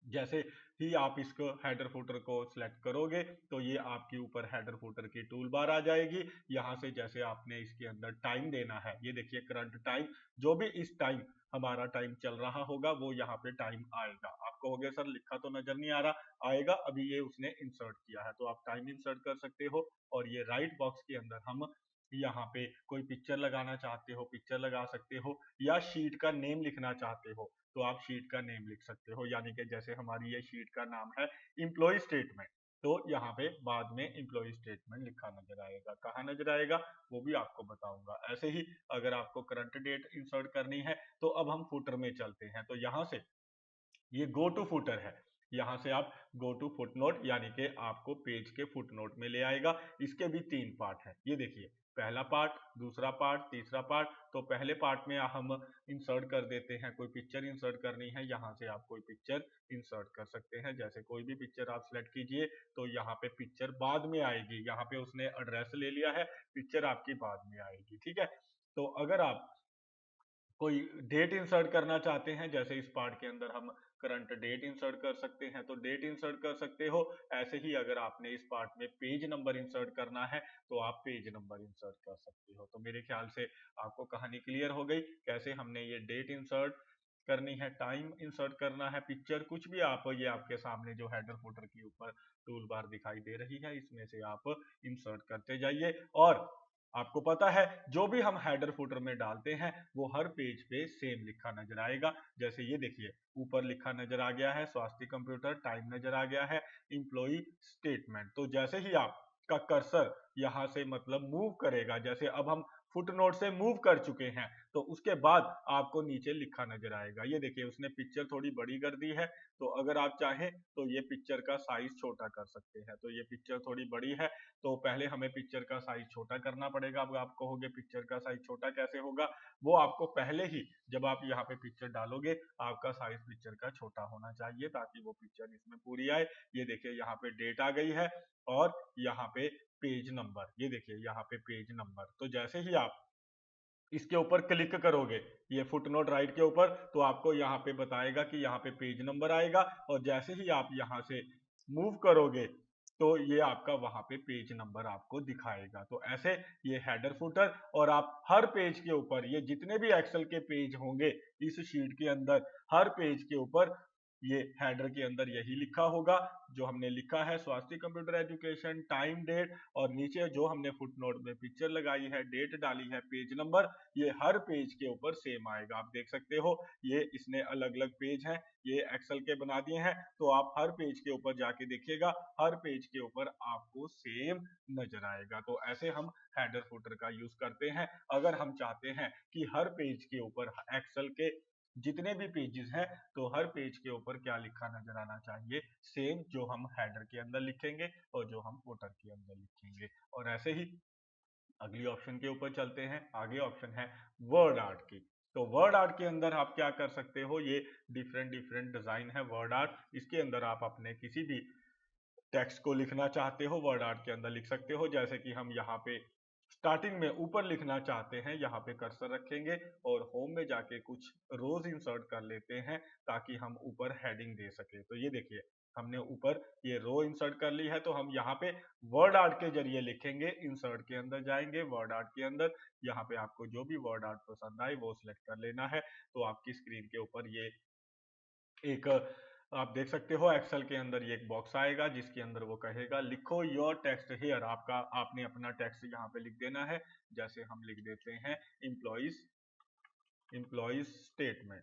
जैसे ही आप इसको हेडर फुटर को सिलेक्ट करोगे तो ये आपके ऊपर हेडर फुटर की टूल बार आ जाएगी। यहाँ से जैसे आपने इसके अंदर टाइम देना है, ये देखिए करंट टाइम, जो भी इस टाइम हमारा टाइम चल रहा होगा वो यहाँ पे टाइम आएगा। आप कहोगे सर लिखा तो नजर नहीं आ रहा, आएगा, अभी ये उसने इंसर्ट किया है तो आप टाइम इंसर्ट कर सकते हो। और ये राइट बॉक्स के अंदर हम यहाँ पे कोई पिक्चर लगाना चाहते हो पिक्चर लगा सकते हो, या शीट का नेम लिखना चाहते हो तो आप शीट का नेम लिख सकते हो। यानी कि जैसे हमारी ये शीट का नाम है इंप्लॉय स्टेटमेंट, तो यहाँ पे बाद में इंप्लॉय स्टेटमेंट लिखा नजर आएगा। कहाँ नजर आएगा वो भी आपको बताऊंगा। ऐसे ही अगर आपको करंट डेट इंसर्ट करनी है तो अब हम फुटर में चलते हैं। तो यहाँ से ये गो टू फुटर है, यहाँ से आप गो टू फुटनोट यानी कि आपको पेज के फुटनोट में ले आएगा। इसके भी 3 पार्ट है, ये देखिए पहला पार्ट, दूसरा पार्ट, तीसरा पार्ट। तो पहले पार्ट में हम इंसर्ट कर देते हैं, कोई पिक्चर इंसर्ट करनी है, यहाँ से आप कोई पिक्चर इंसर्ट कर सकते हैं। जैसे कोई भी पिक्चर आप सिलेक्ट कीजिए तो यहाँ पे पिक्चर बाद में आएगी, यहाँ पे उसने एड्रेस ले लिया है, पिक्चर आपकी बाद में आएगी, ठीक है। तो अगर आप कोई डेट इंसर्ट करना चाहते हैं, जैसे इस पार्ट के अंदर हम करंट डेट इंसर्ट कर सकते हैं तो डेट इंसर्ट कर सकते हो। ऐसे ही अगर आपने इस पार्ट में पेज नंबर इंसर्ट करना है तो आप पेज नंबर इंसर्ट कर सकते हो। तो मेरे ख्याल से आपको कहानी क्लियर हो गई, कैसे हमने ये डेट इंसर्ट करनी है, टाइम इंसर्ट करना है, पिक्चर, कुछ भी आप, ये आपके सामने जो हेडर फुटर के ऊपर टूल बार दिखाई दे रही है इसमें से आप इंसर्ट करते जाइए। और आपको पता है जो भी हम हेडर फुटर में डालते हैं वो हर पेज पे सेम लिखा नजर आएगा। जैसे ये देखिए ऊपर लिखा नजर आ गया है स्वास्थ्य कंप्यूटर, टाइम नजर आ गया है, इंप्लॉई स्टेटमेंट। तो जैसे ही आपका कर्सर यहाँ से मतलब मूव करेगा, जैसे अब हम फुटनोट से मूव कर चुके हैं तो उसके बाद आपको नीचे लिखा नजर आएगा। ये देखिए उसने पिक्चर थोड़ी बड़ी कर दी है, तो अगर आप चाहें तो ये पिक्चर का साइज छोटा कर सकते हैं। तो ये पिक्चर थोड़ी बड़ी है तो पहले हमें पिक्चर का साइज छोटा करना पड़ेगा। अब आप कहोगे पिक्चर का साइज छोटा कैसे होगा, वो आपको पहले ही जब आप यहाँ पे पिक्चर डालोगे आपका साइज पिक्चर का छोटा होना चाहिए ताकि वो पिक्चर इसमें पूरी आए। ये देखिए यहाँ पे डेट आ गई है और यहाँ पे पेज नंबर, ये देखिए यहाँ पे पेज नंबर। तो जैसे ही आप इसके ऊपर क्लिक करोगे ये फुटनोट राइट के ऊपर तो आपको यहाँ पे बताएगा कि यहाँ पे पेज नंबर आएगा, और जैसे ही आप यहाँ से मूव करोगे तो ये आपका वहां पे पेज नंबर आपको दिखाएगा। तो ऐसे ये हेडर फुटर, और आप हर पेज के ऊपर ये जितने भी एक्सेल के पेज होंगे इस शीट के अंदर हर पेज के ऊपर ये हेडर के अंदर यही लिखा होगा जो हमने लिखा है स्वास्थ्य कंप्यूटर एजुकेशन, टाइम, डेट, और नीचे जो हमने फुटनोट में पिक्चर लगाई है, डेट डाली है, पेज नंबर, ये हर पेज के ऊपर सेम आएगा। आप देख सकते हो ये इसने अलग अलग पेज हैं, ये एक्सेल के बना दिए हैं, तो आप हर पेज के ऊपर जाके देखिएगा हर पेज के ऊपर आपको सेम नजर आएगा। तो ऐसे हम हेडर फुटर का यूज करते हैं अगर हम चाहते हैं कि हर पेज के ऊपर एक्सेल के जितने भी पेजेस हैं तो हर पेज के ऊपर क्या लिखा नजर आना चाहिए, सेम जो हम हेडर के अंदर लिखेंगे और जो हम फुटर के अंदर लिखेंगे। और ऐसे ही अगली ऑप्शन के ऊपर चलते हैं। आगे ऑप्शन है वर्ड आर्ट की। तो वर्ड आर्ट के अंदर आप क्या कर सकते हो, ये डिफरेंट डिफरेंट डिजाइन है वर्ड आर्ट, इसके अंदर आप अपने किसी भी टेक्स्ट को लिखना चाहते हो वर्ड आर्ट के अंदर लिख सकते हो। जैसे कि हम यहाँ पे स्टार्टिंग में ऊपर लिखना चाहते हैं, यहाँ पे कर्सर रखेंगे और होम में जाके कुछ रोज इंसर्ट कर लेते हैं ताकि हम ऊपर हेडिंग दे सके। तो ये देखिए हमने ऊपर ये रो इंसर्ट कर ली है, तो हम यहाँ पे वर्ड आर्ट के जरिए लिखेंगे। इंसर्ट के अंदर जाएंगे, वर्ड आर्ट के अंदर, यहाँ पे आपको जो भी वर्ड आर्ट पसंद आए वो सिलेक्ट कर लेना है। तो आपकी स्क्रीन के ऊपर ये एक आप देख सकते हो एक्सेल के अंदर ये एक बॉक्स आएगा जिसके अंदर वो कहेगा लिखो योर टेक्स्ट हियर। आपने अपना टेक्स्ट यहाँ पे लिख देना है। जैसे हम लिख देते हैं एम्प्लॉइज स्टेटमेंट।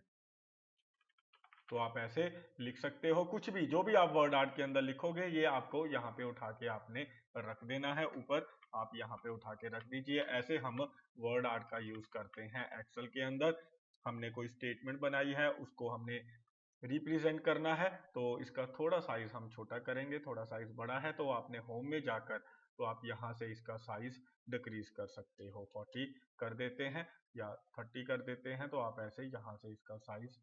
तो आप ऐसे लिख सकते हो, कुछ भी जो भी आप वर्ड आर्ट के अंदर लिखोगे ये आपको यहाँ पे उठा के आपने रख देना है ऊपर, आप यहाँ पे उठा के रख दीजिए। ऐसे हम वर्ड आर्ट का यूज करते हैं एक्सेल के अंदर। हमने कोई स्टेटमेंट बनाई है उसको हमने रिप्रेजेंट करना है तो इसका थोड़ा साइज हम छोटा करेंगे, थोड़ा साइज बड़ा है तो आपने होम में जाकर तो आप यहाँ से इसका साइज डिक्रीज कर सकते हो, 40 कर देते हैं या 30 कर देते हैं, तो आप ऐसे यहाँ से इसका साइज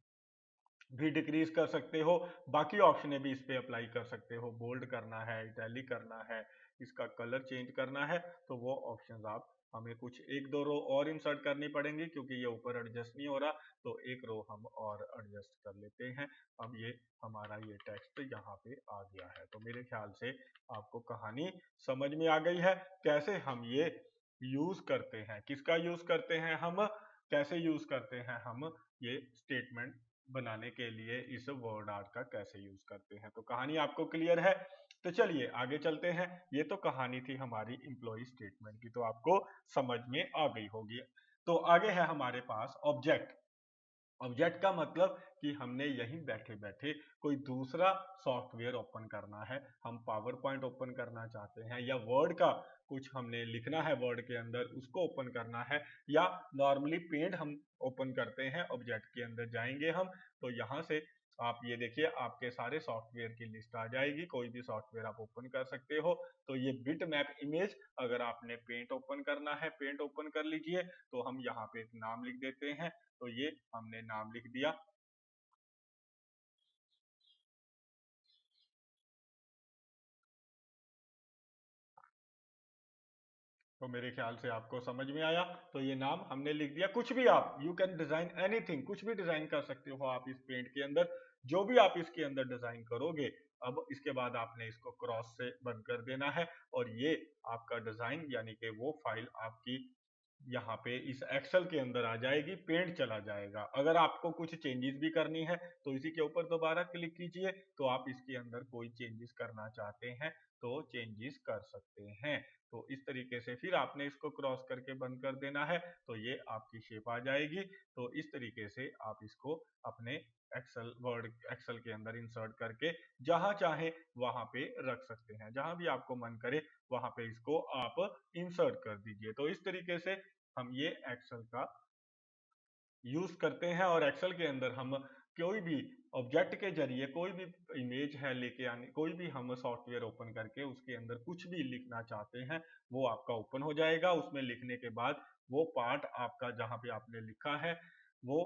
भी डिक्रीज कर सकते हो। बाकी ऑप्शन भी इस पे अप्लाई कर सकते हो, बोल्ड करना है, इटैलिक करना है, इसका कलर चेंज करना है, तो वो ऑप्शंस आप हमें कुछ एक दो रो और इंसर्ट करनी पड़ेंगी क्योंकि ये ऊपर एडजस्ट नहीं हो रहा, तो एक रो हम और एडजस्ट कर लेते हैं। अब ये हमारा ये टेक्स्ट यहाँ पे आ गया है। तो मेरे ख्याल से आपको कहानी समझ में आ गई है कैसे हम ये यूज करते हैं, किसका यूज करते हैं हम, कैसे यूज करते हैं हम ये स्टेटमेंट बनाने के लिए इस वर्ड आर्ट का कैसे यूज करते हैं। तो कहानी आपको क्लियर है, तो चलिए आगे चलते हैं। ये तो कहानी थी हमारी एम्प्लॉय स्टेटमेंट की, तो आपको समझ में आ गई होगी। तो आगे है हमारे पास ऑब्जेक्ट। ऑब्जेक्ट का मतलब कि हमने यहीं बैठे बैठे कोई दूसरा सॉफ्टवेयर ओपन करना है, हम पावर पॉइंट ओपन करना चाहते हैं या वर्ड का कुछ हमने लिखना है वर्ड के अंदर उसको ओपन करना है, या नॉर्मली पेंट हम ओपन करते हैं, ऑब्जेक्ट के अंदर जाएंगे हम, तो यहाँ से आप ये देखिए आपके सारे सॉफ्टवेयर की लिस्ट आ जाएगी, कोई भी सॉफ्टवेयर आप ओपन कर सकते हो। तो ये बिट मैप इमेज, अगर आपने पेंट ओपन करना है पेंट ओपन कर लीजिए, तो हम यहाँ पे एक नाम लिख देते हैं, तो ये हमने नाम लिख दिया। तो मेरे ख्याल से आपको समझ में आया, तो ये नाम हमने लिख दिया। कुछ भी आप, यू कैन डिजाइन एनीथिंग, कुछ भी डिजाइन कर सकते हो आप इस पेंट के अंदर, जो भी आप इसके अंदर डिजाइन करोगे। अब इसके बाद आपने इसको क्रॉस से बंद कर देना है, और ये आपका डिजाइन यानी कि वो फाइल आपकी यहाँ पे इस एक्सेल के अंदर आ जाएगी, पेंट चला जाएगा। अगर आपको कुछ चेंजेस भी करनी है तो इसी के ऊपर दोबारा क्लिक कीजिए, तो आप इसके अंदर कोई चेंजेस करना चाहते हैं तो चेंजेस कर सकते हैं। तो इस तरीके से फिर आपने इसको क्रॉस करके बंद कर देना है, तो ये आपकी शेप आ जाएगी। तो इस तरीके से आप इसको अपने एक्सेल वर्ड एक्सेल के अंदर इंसर्ट करके जहां चाहे वहां पे रख सकते हैं, जहां भी आपको मन करे वहां पे इसको आप इंसर्ट कर दीजिए। तो इस तरीके से हम ये एक्सेल का यूज करते हैं, और एक्सेल के अंदर हम कोई भी ऑब्जेक्ट के जरिए कोई भी इमेज है लेके आने, कोई भी हम सॉफ्टवेयर ओपन करके उसके अंदर कुछ भी लिखना चाहते हैं वो आपका ओपन हो जाएगा। उसमें लिखने के बाद वो पार्ट आपका जहां पे आपने लिखा है वो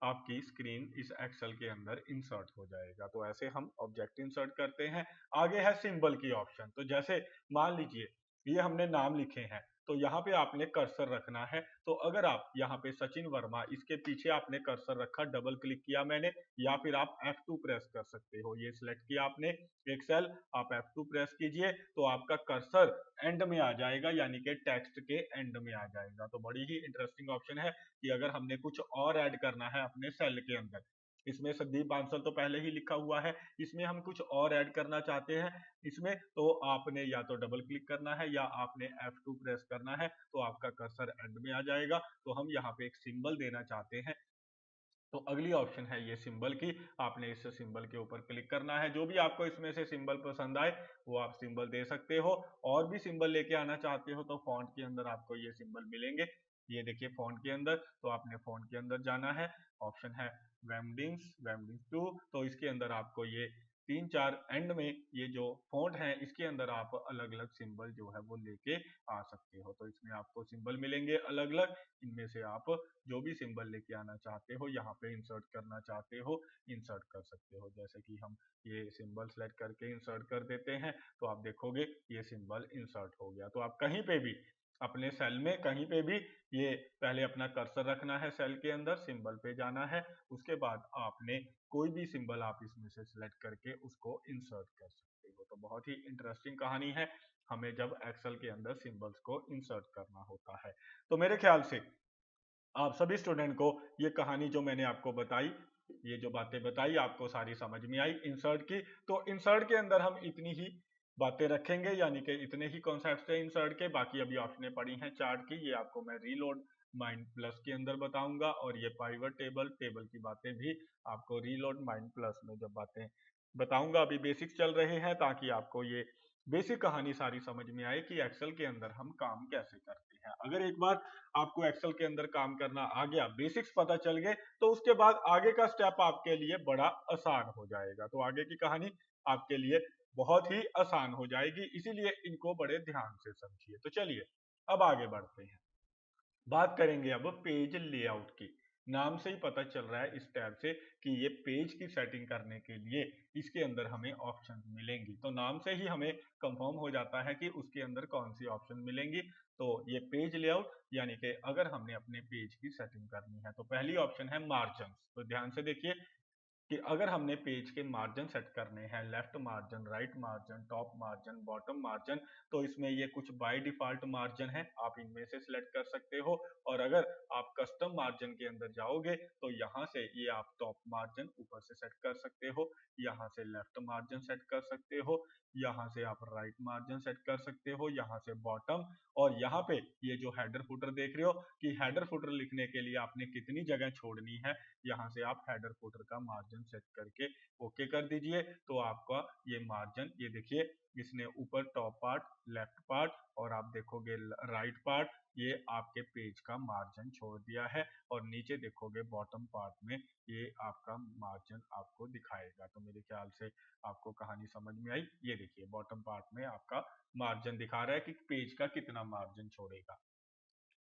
आपकी स्क्रीन इस एक्सेल के अंदर इंसर्ट हो जाएगा। तो ऐसे हम ऑब्जेक्ट इंसर्ट करते हैं। आगे है सिंबल की ऑप्शन। तो जैसे मान लीजिए ये हमने नाम लिखे हैं, तो यहाँ पे आपने कर्सर रखना है। तो अगर आप यहाँ पे सचिन वर्मा, इसके पीछे आपने कर्सर रखा, डबल क्लिक किया मैंने, या फिर आप F2 प्रेस कर सकते हो। ये सिलेक्ट किया आपने एक सेल, आप F2 प्रेस कीजिए तो आपका कर्सर एंड में आ जाएगा, यानी कि टेक्स्ट के एंड में आ जाएगा। तो बड़ी ही इंटरेस्टिंग ऑप्शन है कि अगर हमने कुछ और ऐड करना है अपने सेल के अंदर, इसमें संदीप बांसल तो पहले ही लिखा हुआ है, इसमें हम कुछ और ऐड करना चाहते हैं इसमें, तो आपने या तो डबल क्लिक करना है या आपने F2 प्रेस करना है, तो आपका कर्सर एंड में आ जाएगा। तो हम यहाँ पे एक सिंबल देना चाहते हैं, तो अगली ऑप्शन है ये सिंबल की, आपने इस सिंबल के ऊपर क्लिक करना है। जो भी आपको इसमें से सिंबल पसंद आए वो आप सिंबल दे सकते हो। और भी सिंबल लेके आना चाहते हो तो फॉन्ट के अंदर आपको ये सिंबल मिलेंगे, ये देखिए फॉन्ट के अंदर, तो आपने फॉन्ट के अंदर जाना है, ऑप्शन है वेमडिंग्स, वेमडिंग्स 2, तो इसके अंदर आपको ये तीन चार एंड में ये जो फॉन्ट है इसके अंदर आप अलग अलग सिंबल जो है वो लेके आ सकते हो। तो इसमें आपको सिंबल मिलेंगे अलग अलग, इनमें से आप जो भी सिंबल लेके आना चाहते हो, यहाँ पे इंसर्ट करना चाहते हो, इंसर्ट कर सकते हो। जैसे कि हम ये सिंबल सेलेक्ट करके इंसर्ट कर देते हैं, तो आप देखोगे ये सिंबल इंसर्ट हो गया। तो आप कहीं पे भी अपने सेल में कहीं पे भी ये पहले अपना कर्सर रखना है, सेल के अंदर सिंबल पे जाना है, उसके बाद आपने कोई भी सिंबल आप इसमें से सिलेक्ट करके उसको इंसर्ट कर सकते हो। तो बहुत ही इंटरेस्टिंग कहानी है हमें जब एक्सेल के अंदर सिंबल्स को इंसर्ट करना होता है। तो मेरे ख्याल से आप सभी स्टूडेंट को ये कहानी जो मैंने आपको बताई, ये जो बातें बताई आपको सारी समझ में आई इंसर्ट की। तो इंसर्ट के अंदर हम इतनी ही बातें रखेंगे, यानी कि इतने ही कॉन्सेप्ट्स है इंसर्ट के। बाकी अभी ऑप्शनें पड़ी हैं चार्ट की, ये आपको मैं रीलोड माइंड प्लस के अंदर बताऊंगा, और ये पाइवट टेबल टेबल की बातें भी आपको रीलोड माइंड प्लस में जब बातें बताऊंगा। अभी बेसिक्स चल रहे हैं ताकि आपको ये बेसिक कहानी सारी समझ में आए कि एक्सेल के अंदर हम काम कैसे करते हैं। अगर एक बार आपको एक्सेल के अंदर काम करना आ गया, बेसिक्स पता चल गए, तो उसके बाद आगे का स्टेप आपके लिए बड़ा आसान हो जाएगा। तो आगे की कहानी आपके लिए बहुत ही आसान हो जाएगी, इसीलिए इनको बड़े ध्यान से समझिए। तो चलिए अब आगे बढ़ते हैं, बात करेंगे अब पेज लेआउट की। नाम से ही पता चल रहा है इस टैब से कि ये पेज की सेटिंग करने के लिए इसके अंदर हमें ऑप्शन मिलेंगी। तो नाम से ही हमें कंफर्म हो जाता है कि उसके अंदर कौन सी ऑप्शन मिलेंगी। तो ये पेज लेआउट यानी कि अगर हमने अपने पेज की सेटिंग करनी है तो पहली ऑप्शन है मार्जिन। तो ध्यान से देखिए कि अगर हमने पेज के मार्जिन सेट करने हैं, left margin, right margin, top margin, bottom margin, तो इसमें ये कुछ बाय डिफॉल्ट मार्जिन है, आप इनमें से सिलेक्ट कर सकते हो। और अगर आप कस्टम मार्जिन के अंदर जाओगे तो यहाँ से ये आप टॉप मार्जिन ऊपर से सेट कर सकते हो, यहाँ से लेफ्ट मार्जिन सेट कर सकते हो, यहाँ से आप राइट मार्जिन सेट कर सकते हो, यहाँ से बॉटम, और यहाँ पे ये जो हेडर फुटर देख रहे हो कि हेडर फुटर लिखने के लिए आपने कितनी जगह छोड़नी है, यहाँ से आप हेडर फुटर का मार्जिन सेट करके ओके कर दीजिए। तो आपका ये मार्जिन, ये देखिए इसने ऊपर टॉप पार्ट, लेफ्ट पार्ट और आप देखोगे राइट पार्ट, ये आपके पेज का मार्जिन छोड़ दिया है। और नीचे देखोगे बॉटम पार्ट में ये आपका मार्जिन आपको दिखाएगा। तो मेरे ख्याल से आपको कहानी समझ में आई। ये देखिए बॉटम पार्ट में आपका मार्जिन दिखा रहा है कि पेज का कितना मार्जिन छोड़ेगा।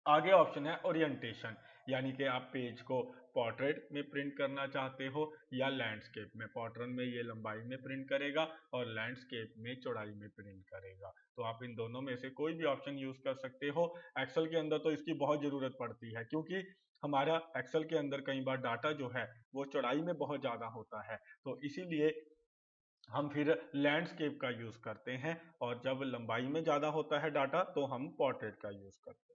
आगे ऑप्शन है ओरिएंटेशन, यानी कि आप पेज को पोर्ट्रेट में प्रिंट करना चाहते हो या लैंडस्केप में। पोर्ट्रेट में ये लंबाई में प्रिंट करेगा और लैंडस्केप में चौड़ाई में प्रिंट करेगा। तो आप इन दोनों में से कोई भी ऑप्शन यूज कर सकते हो। एक्सेल के अंदर तो इसकी बहुत जरूरत पड़ती है, क्योंकि हमारा एक्सेल के अंदर कई बार डाटा जो है वो चौड़ाई में बहुत ज्यादा होता है, तो इसीलिए हम फिर लैंडस्केप का यूज करते हैं, और जब लंबाई में ज्यादा होता है डाटा तो हम पोर्ट्रेट का यूज करते हैं।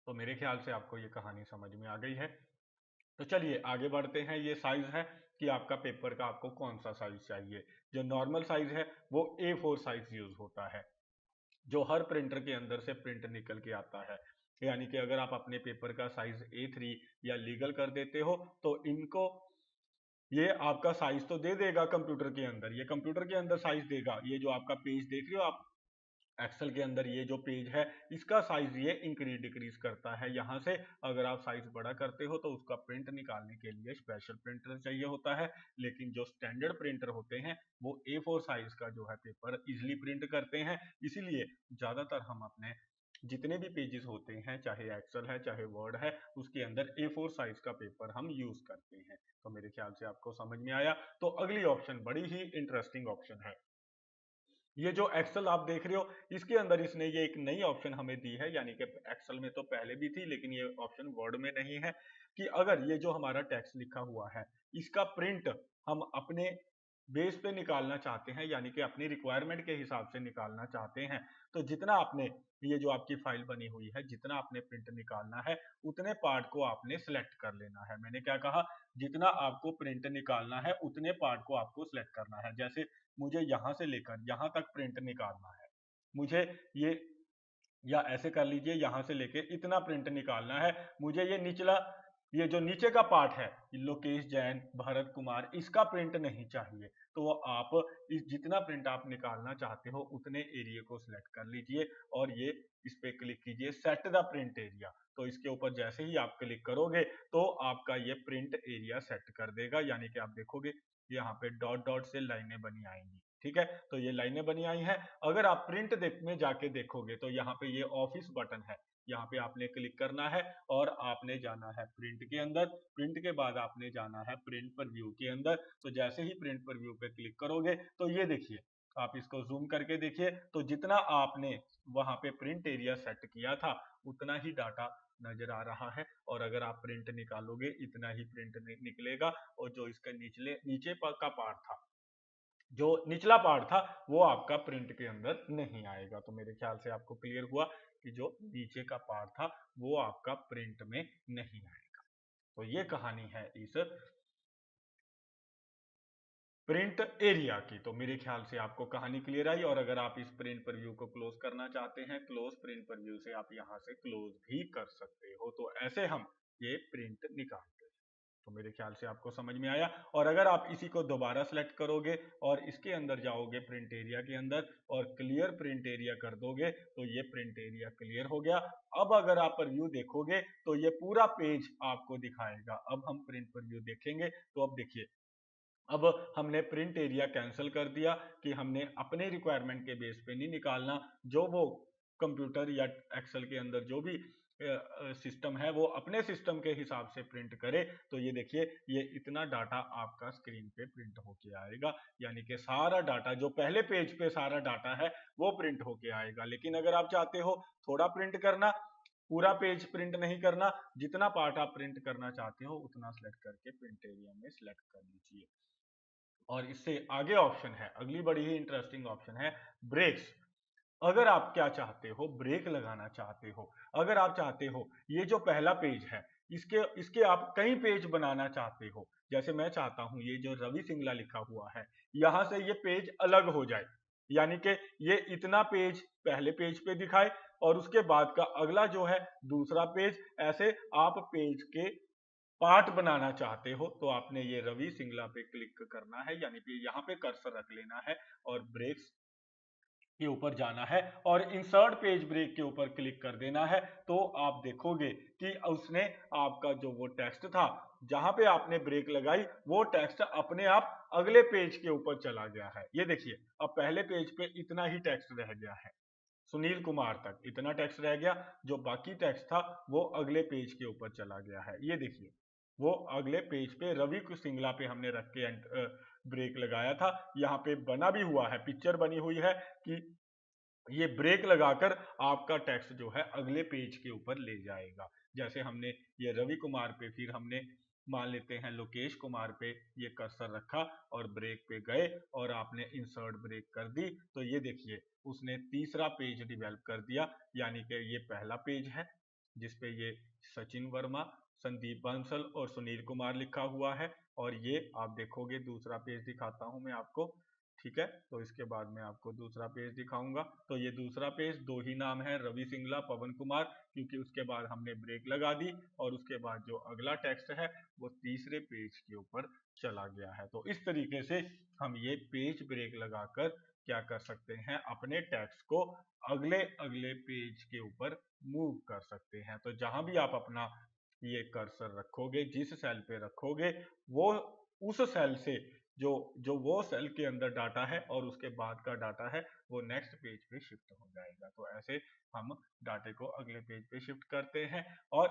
तो मेरे ख्याल से आपको ये कहानी समझ में आ गई है। तो चलिए आगे बढ़ते हैं। ये साइज है कि आपका पेपर का आपको कौन सा साइज चाहिए। जो नॉर्मल साइज है वो A4 साइज यूज होता है, जो हर प्रिंटर के अंदर से प्रिंट निकल के आता है। यानी कि अगर आप अपने पेपर का साइज A3 या लीगल कर देते हो तो इनको ये आपका साइज तो दे देगा कंप्यूटर के अंदर, ये कंप्यूटर के अंदर साइज देगा। ये जो आपका पेज देख रहे हो आप एक्सेल के अंदर, ये जो पेज है इसका साइज ये इंक्रीज डिक्रीज करता है। यहाँ से अगर आप साइज बड़ा करते हो तो उसका प्रिंट निकालने के लिए स्पेशल प्रिंटर चाहिए होता है। लेकिन जो स्टैंडर्ड प्रिंटर होते हैं वो A4 साइज का जो है पेपर इजिली प्रिंट करते हैं। इसीलिए ज्यादातर हम अपने जितने भी पेजेस होते हैं, चाहे एक्सेल है चाहे वर्ड है, उसके अंदर A4 साइज का पेपर हम यूज करते हैं। तो मेरे ख्याल से आपको समझ में आया। तो अगली ऑप्शन बड़ी ही इंटरेस्टिंग ऑप्शन है। ये जो एक्सेल आप देख रहे हो इसके अंदर इसने ये एक नई ऑप्शन हमें दी है, यानी कि एक्सेल में तो पहले भी थी लेकिन ये ऑप्शन वर्ड में नहीं है, कि अगर ये जो हमारा टेक्स्ट लिखा हुआ है इसका प्रिंट हम अपने बेस पे निकालना चाहते हैं, यानी कि अपनी रिक्वायरमेंट के हिसाब से निकालना चाहते हैं, तो जितना आपने, ये जो आपकी फाइल बनी हुई है, जितना आपने प्रिंट निकालना है उतने पार्ट को आपने सिलेक्ट कर लेना है। मैंने क्या कहा, जितना आपको प्रिंट निकालना है उतने पार्ट को आपको सिलेक्ट करना है। जैसे मुझे यहां से लेकर यहां तक प्रिंट निकालना है, मुझे ये, या ऐसे कर लीजिए यहां से लेके इतना प्रिंट निकालना है, मुझे ये निचला, ये जो नीचे का पार्ट है लोकेश जैन, भरत कुमार, इसका प्रिंट नहीं चाहिए। तो आप इस जितना प्रिंट आप निकालना चाहते हो उतने एरिया को सिलेक्ट कर लीजिए और ये इस पे क्लिक कीजिए सेट द प्रिंट एरिया। तो इसके ऊपर जैसे ही आप क्लिक करोगे तो आपका ये प्रिंट एरिया सेट कर देगा, यानी कि आप देखोगे यहाँ पे डॉट डॉट से लाइनें बनी आएंगी। ठीक है, तो ये लाइनें बनी आई हैं। अगर आप प्रिंट में जाके देखोगे तो यहाँ पे ये ऑफिस बटन है, यहाँ पे आपने क्लिक करना है और आपने जाना है प्रिंट के अंदर। प्रिंट के बाद आपने जाना है प्रिंट पर व्यू के अंदर। तो जैसे ही प्रिंट पर व्यू पे क्लिक करोगे तो ये देखिए, आप इसको जूम करके देखिए, तो जितना आपने वहां पे प्रिंट एरिया सेट किया था उतना ही डाटा नजर आ रहा है। और अगर आप प्रिंट निकालोगे इतना ही प्रिंट निकलेगा। और जो इसका नीचे का पार्ट था, जो निचला पार्ट था, वो आपका प्रिंट के अंदर नहीं आएगा। तो मेरे ख्याल से आपको क्लियर हुआ कि जो नीचे का पार्ट था वो आपका प्रिंट में नहीं आएगा। तो ये कहानी है इस प्रिंट एरिया की। तो मेरे ख्याल से आपको कहानी क्लियर आई। और अगर आप इस प्रिंट प्रीव्यू को क्लोज करना चाहते हैं, क्लोज प्रिंट प्रीव्यू से आप यहां से क्लोज भी कर सकते हो। तो ऐसे हम ये प्रिंट निकालते हैं। तो मेरे ख्याल से आपको समझ में आया। और अगर आप इसी को दोबारा सेलेक्ट करोगे और इसके अंदर जाओगे प्रिंट एरिया के अंदर और क्लियर प्रिंट एरिया कर दोगे तो ये प्रिंट एरिया क्लियर हो गया। अब अगर आप प्रीव्यू देखोगे तो ये पूरा पेज आपको दिखाएगा। अब हम प्रिंट प्रीव्यू देखेंगे तो अब देखिए, अब हमने प्रिंट एरिया कैंसिल कर दिया कि हमने अपने रिक्वायरमेंट के बेस पे नहीं निकालना, जो वो कंप्यूटर या एक्सेल के अंदर जो भी सिस्टम है वो अपने सिस्टम के हिसाब से प्रिंट करे। तो ये देखिए, ये इतना डाटा आपका स्क्रीन पे प्रिंट होके आएगा, यानी कि सारा डाटा जो पहले पेज पे सारा डाटा है वो प्रिंट होके आएगा। लेकिन अगर आप चाहते हो थोड़ा प्रिंट करना, पूरा पेज प्रिंट नहीं करना, जितना पार्ट आप प्रिंट करना चाहते हो उतना सिलेक्ट करके प्रिंट एरिया में सिलेक्ट कर लीजिए। और इससे आगे ऑप्शन है, अगली बड़ी ही इंटरेस्टिंग ऑप्शन है ब्रेक्स। अगर आप क्या चाहते हो, ब्रेक लगाना चाहते हो, अगर आप चाहते हो ये जो पहला पेज है इसके इसके आप कई पेज बनाना चाहते हो, जैसे मैं चाहता हूं ये जो रवि सिंगला लिखा हुआ है यहां से ये पेज अलग हो जाए, यानी कि ये इतना पेज पहले पेज पे दिखाए और उसके बाद का अगला जो है दूसरा पेज, ऐसे आप पेज के पार्ट बनाना चाहते हो तो आपने ये रवि सिंगला पे क्लिक करना है, यानी कि यहाँ पे कर्सर रख लेना है और ब्रेक्स के ऊपर जाना है और इंसर्ट पेज ब्रेक के ऊपर क्लिक कर देना है। तो आप देखोगे कि उसने आपका जो वो टेक्स्ट था जहां पे आपने ब्रेक लगाई वो टेक्स्ट अपने आप अगले पेज के ऊपर चला गया है। ये देखिए, अब पहले पेज पे इतना ही टेक्स्ट रह गया है, सुनील कुमार तक इतना टेक्स्ट रह गया, जो बाकी टेक्स्ट था वो अगले पेज के ऊपर चला गया है। ये देखिए, वो अगले पेज पे रवि को सिंगला पे हमने रख के ब्रेक लगाया था, यहाँ पे बना भी हुआ है, पिक्चर बनी हुई है कि ये ब्रेक लगाकर आपका टेक्स्ट जो है अगले पेज के ऊपर ले जाएगा। जैसे हमने ये रवि कुमार पे, फिर हमने मान लेते हैं लोकेश कुमार पे ये कर्सर रखा और ब्रेक पे गए और आपने इंसर्ट ब्रेक कर दी, तो ये देखिए उसने तीसरा पेज डिवेल्प कर दिया, यानी कि ये पहला पेज है जिसपे ये सचिन वर्मा, संदीप बंसल और सुनील कुमार लिखा हुआ है, और ये आप देखोगे दूसरा पेज दिखाता हूं मैं आपको, ठीक है। तो इसके बाद मैं आपको दूसरा पेज दिखाऊंगा, तो ये दूसरा पेज दो ही नाम है, रवि सिंगला, पवन कुमार, क्योंकि उसके बाद हमने ब्रेक लगा दी और उसके बाद जो अगला टेक्स्ट है वो तीसरे पेज के ऊपर चला गया है। तो इस तरीके से हम ये पेज ब्रेक लगाकर क्या कर सकते हैं, अपने टेक्स्ट को अगले अगले पेज के ऊपर मूव कर सकते हैं। तो जहां भी आप अपना ये कर्सर रखोगे, जिस सेल पे रखोगे, वो उस सेल से जो जो वो सेल के अंदर डाटा है और उसके बाद का डाटा है वो नेक्स्ट पेज पे शिफ्ट हो जाएगा। तो ऐसे हम डाटे को अगले पेज पे शिफ्ट करते हैं। और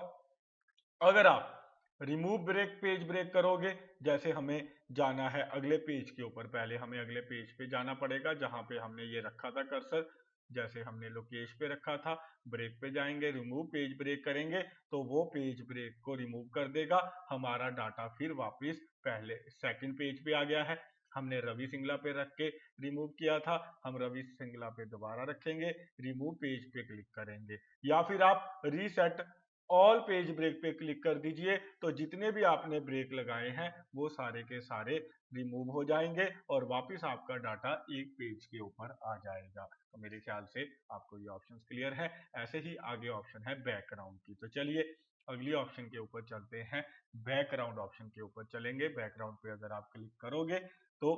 अगर आप रिमूव ब्रेक पेज ब्रेक करोगे, जैसे हमें जाना है अगले पेज के ऊपर, पहले हमें अगले पेज पे जाना पड़ेगा जहां पे हमने ये रखा था कर्सर, जैसे हमने लोकेश पे रखा था, ब्रेक पे जाएंगे, रिमूव पेज ब्रेक करेंगे तो वो पेज ब्रेक को रिमूव कर देगा, हमारा डाटा फिर वापस पहले सेकंड पेज पे आ गया है। हमने रवि सिंगला पे रख के रिमूव किया था, हम रवि सिंगला पे दोबारा रखेंगे, रिमूव पेज पे क्लिक करेंगे, या फिर आप रीसेट ऑल पेज ब्रेक पे क्लिक कर दीजिए, तो जितने भी आपने ब्रेक लगाए हैं वो सारे के सारे रिमूव हो जाएंगे और वापस आपका डाटा एक पेज के ऊपर आ जाएगा। तो मेरे ख्याल से आपको ये ऑप्शन क्लियर है। ऐसे ही आगे ऑप्शन है बैकग्राउंड की, तो चलिए अगली ऑप्शन के ऊपर चलते हैं। बैकग्राउंड ऑप्शन के ऊपर चलेंगे। बैकग्राउंड पे अगर आप क्लिक करोगे तो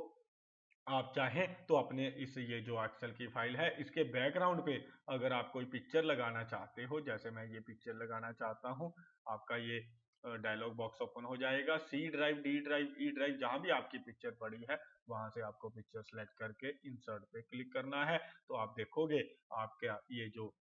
आप चाहें तो अपने इस ये जो एक्सेल की फाइल है इसके बैकग्राउंड पे अगर आप कोई पिक्चर लगाना चाहते हो, जैसे मैं ये पिक्चर लगाना चाहता हूं, आपका ये डायलॉग बॉक्स ओपन हो जाएगा, C drive, D drive, E drive, जहां भी आपकी पिक्चर पड़ी है वहां से आपको पिक्चर सेलेक्ट करके इंसर्ट पे क्लिक करना है। तो आप देखोगे आपका ये जो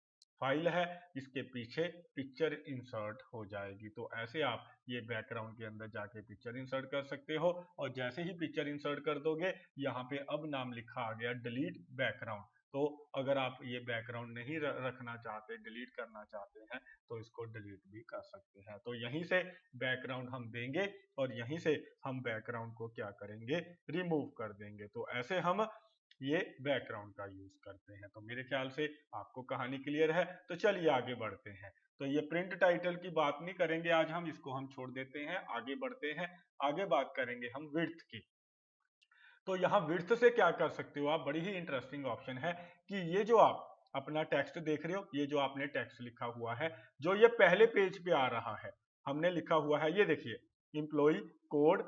फाइल है इसके पीछे पिक्चर इंसर्ट हो जाएगी। तो ऐसे आप ये बैकग्राउंड के अंदर जाके पिक्चर इंसर्ट कर सकते हो, और जैसे ही पिक्चर इंसर्ट कर दोगे यहाँ पे अब नाम लिखा आ गया डिलीट बैकग्राउंड। तो अगर आप ये बैकग्राउंड नहीं रखना चाहते, डिलीट करना चाहते हैं, तो इसको डिलीट भी कर सकते हैं। तो यहीं से बैकग्राउंड हम देंगे और यहीं से हम बैकग्राउंड को क्या करेंगे, रिमूव कर देंगे। तो ऐसे हम ये बैकग्राउंड का यूज करते हैं। तो मेरे ख्याल से आपको कहानी क्लियर है। तो चलिए आगे बढ़ते हैं। तो ये प्रिंट टाइटल की बात नहीं करेंगे आज हम, इसको हम छोड़ देते हैं, आगे बढ़ते हैं। आगे बात करेंगे हम विड्थ की। तो यहाँ विड्थ से क्या कर सकते हो आप, बड़ी ही इंटरेस्टिंग ऑप्शन है कि ये जो आप अपना टेक्स्ट देख रहे हो, ये जो आपने टेक्स्ट लिखा हुआ है, जो ये पहले पेज पे आ रहा है, हमने लिखा हुआ है, ये देखिए एम्प्लॉय कोड,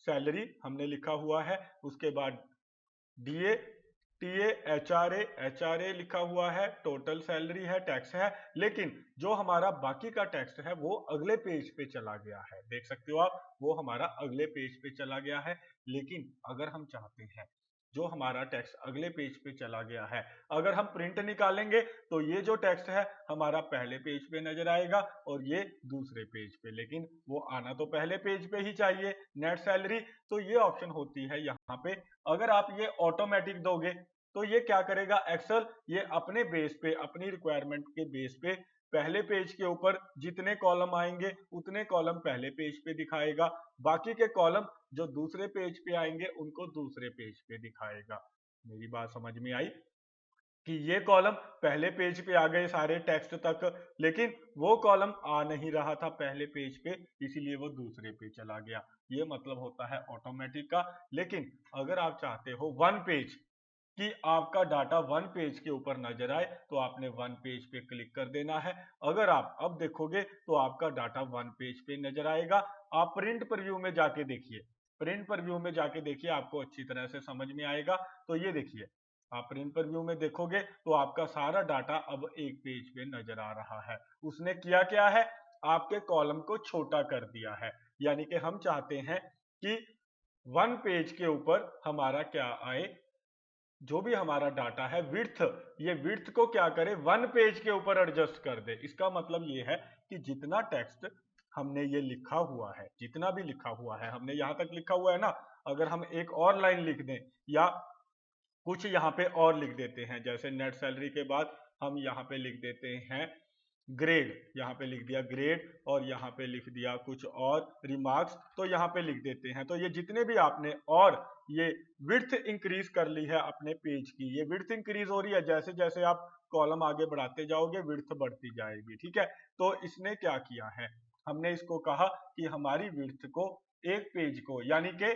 सैलरी हमने लिखा हुआ है, उसके बाद डीए, एच आर ए लिखा हुआ है, टोटल सैलरी है, टैक्स है, लेकिन जो हमारा बाकी का टैक्स है वो अगले पेज पे चला गया है। देख सकते हो आप, वो हमारा अगले पेज पे चला गया है। लेकिन अगर हम चाहते हैं जो हमारा टैक्स अगले पेज पे चला गया है, अगर हम प्रिंट निकालेंगे तो ये जो टैक्स है हमारा पहले पेज पे नजर आएगा और ये दूसरे पेज पे, लेकिन वो आना तो पहले पेज पे ही चाहिए, नेट सैलरी। तो ये ऑप्शन होती है यहाँ पे। अगर आप ये ऑटोमेटिक दोगे तो ये क्या करेगा एक्सेल, ये अपने बेस पे, अपनी रिक्वायरमेंट के बेस पे पहले पेज के ऊपर जितने कॉलम आएंगे उतने कॉलम पहले पेज पे दिखाएगा, बाकी के कॉलम जो दूसरे पेज पे आएंगे उनको दूसरे पेज पे दिखाएगा। मेरी बात समझ में आई कि ये कॉलम पहले पेज पे आ गए सारे टेक्स्ट तक, लेकिन वो कॉलम आ नहीं रहा था पहले पेज पे, इसीलिए वो दूसरे पे चला गया। ये मतलब होता है ऑटोमेटिक का। लेकिन अगर आप चाहते हो वन पेज, कि आपका डाटा वन पेज के ऊपर नजर आए, तो आपने वन पेज पे क्लिक कर देना है। अगर आप अब देखोगे तो आपका डाटा वन पेज पे नजर आएगा। आप प्रिंट प्रीव्यू में जाके देखिए, प्रिंट प्रीव्यू में जाके देखिए, आपको अच्छी तरह से समझ में आएगा। तो ये देखिए, आप प्रिंट प्रीव्यू में देखोगे तो आपका सारा डाटा अब एक पेज पे नजर आ रहा है। उसने किया क्या है, आपके कॉलम को छोटा कर दिया है। यानी कि हम चाहते हैं कि वन पेज के ऊपर हमारा क्या आए, जो भी हमारा डाटा है विड्थ, ये विड्थ को क्या करे, वन पेज के ऊपर एडजस्ट कर दे। इसका मतलब ये है कि जितना टेक्स्ट हमने ये लिखा हुआ है, जितना भी लिखा हुआ है, हमने यहां तक लिखा हुआ है ना, अगर हम एक और लाइन लिख दें या कुछ यहाँ पे और लिख देते हैं, जैसे नेट सैलरी के बाद हम यहाँ पे लिख देते हैं ग्रेड, यहाँ पे लिख दिया ग्रेड और यहाँ पे लिख दिया कुछ और रिमार्क्स, तो यहाँ पे लिख देते हैं। तो ये जितने भी आपने और ये विड्थ इंक्रीज कर ली है अपने पेज की, ये विड्थ इंक्रीज हो रही है, जैसे जैसे आप कॉलम आगे बढ़ाते जाओगे विड्थ बढ़ती जाएगी, ठीक है। तो इसने क्या किया है, हमने इसको कहा कि हमारी विड्थ को एक पेज को, यानी कि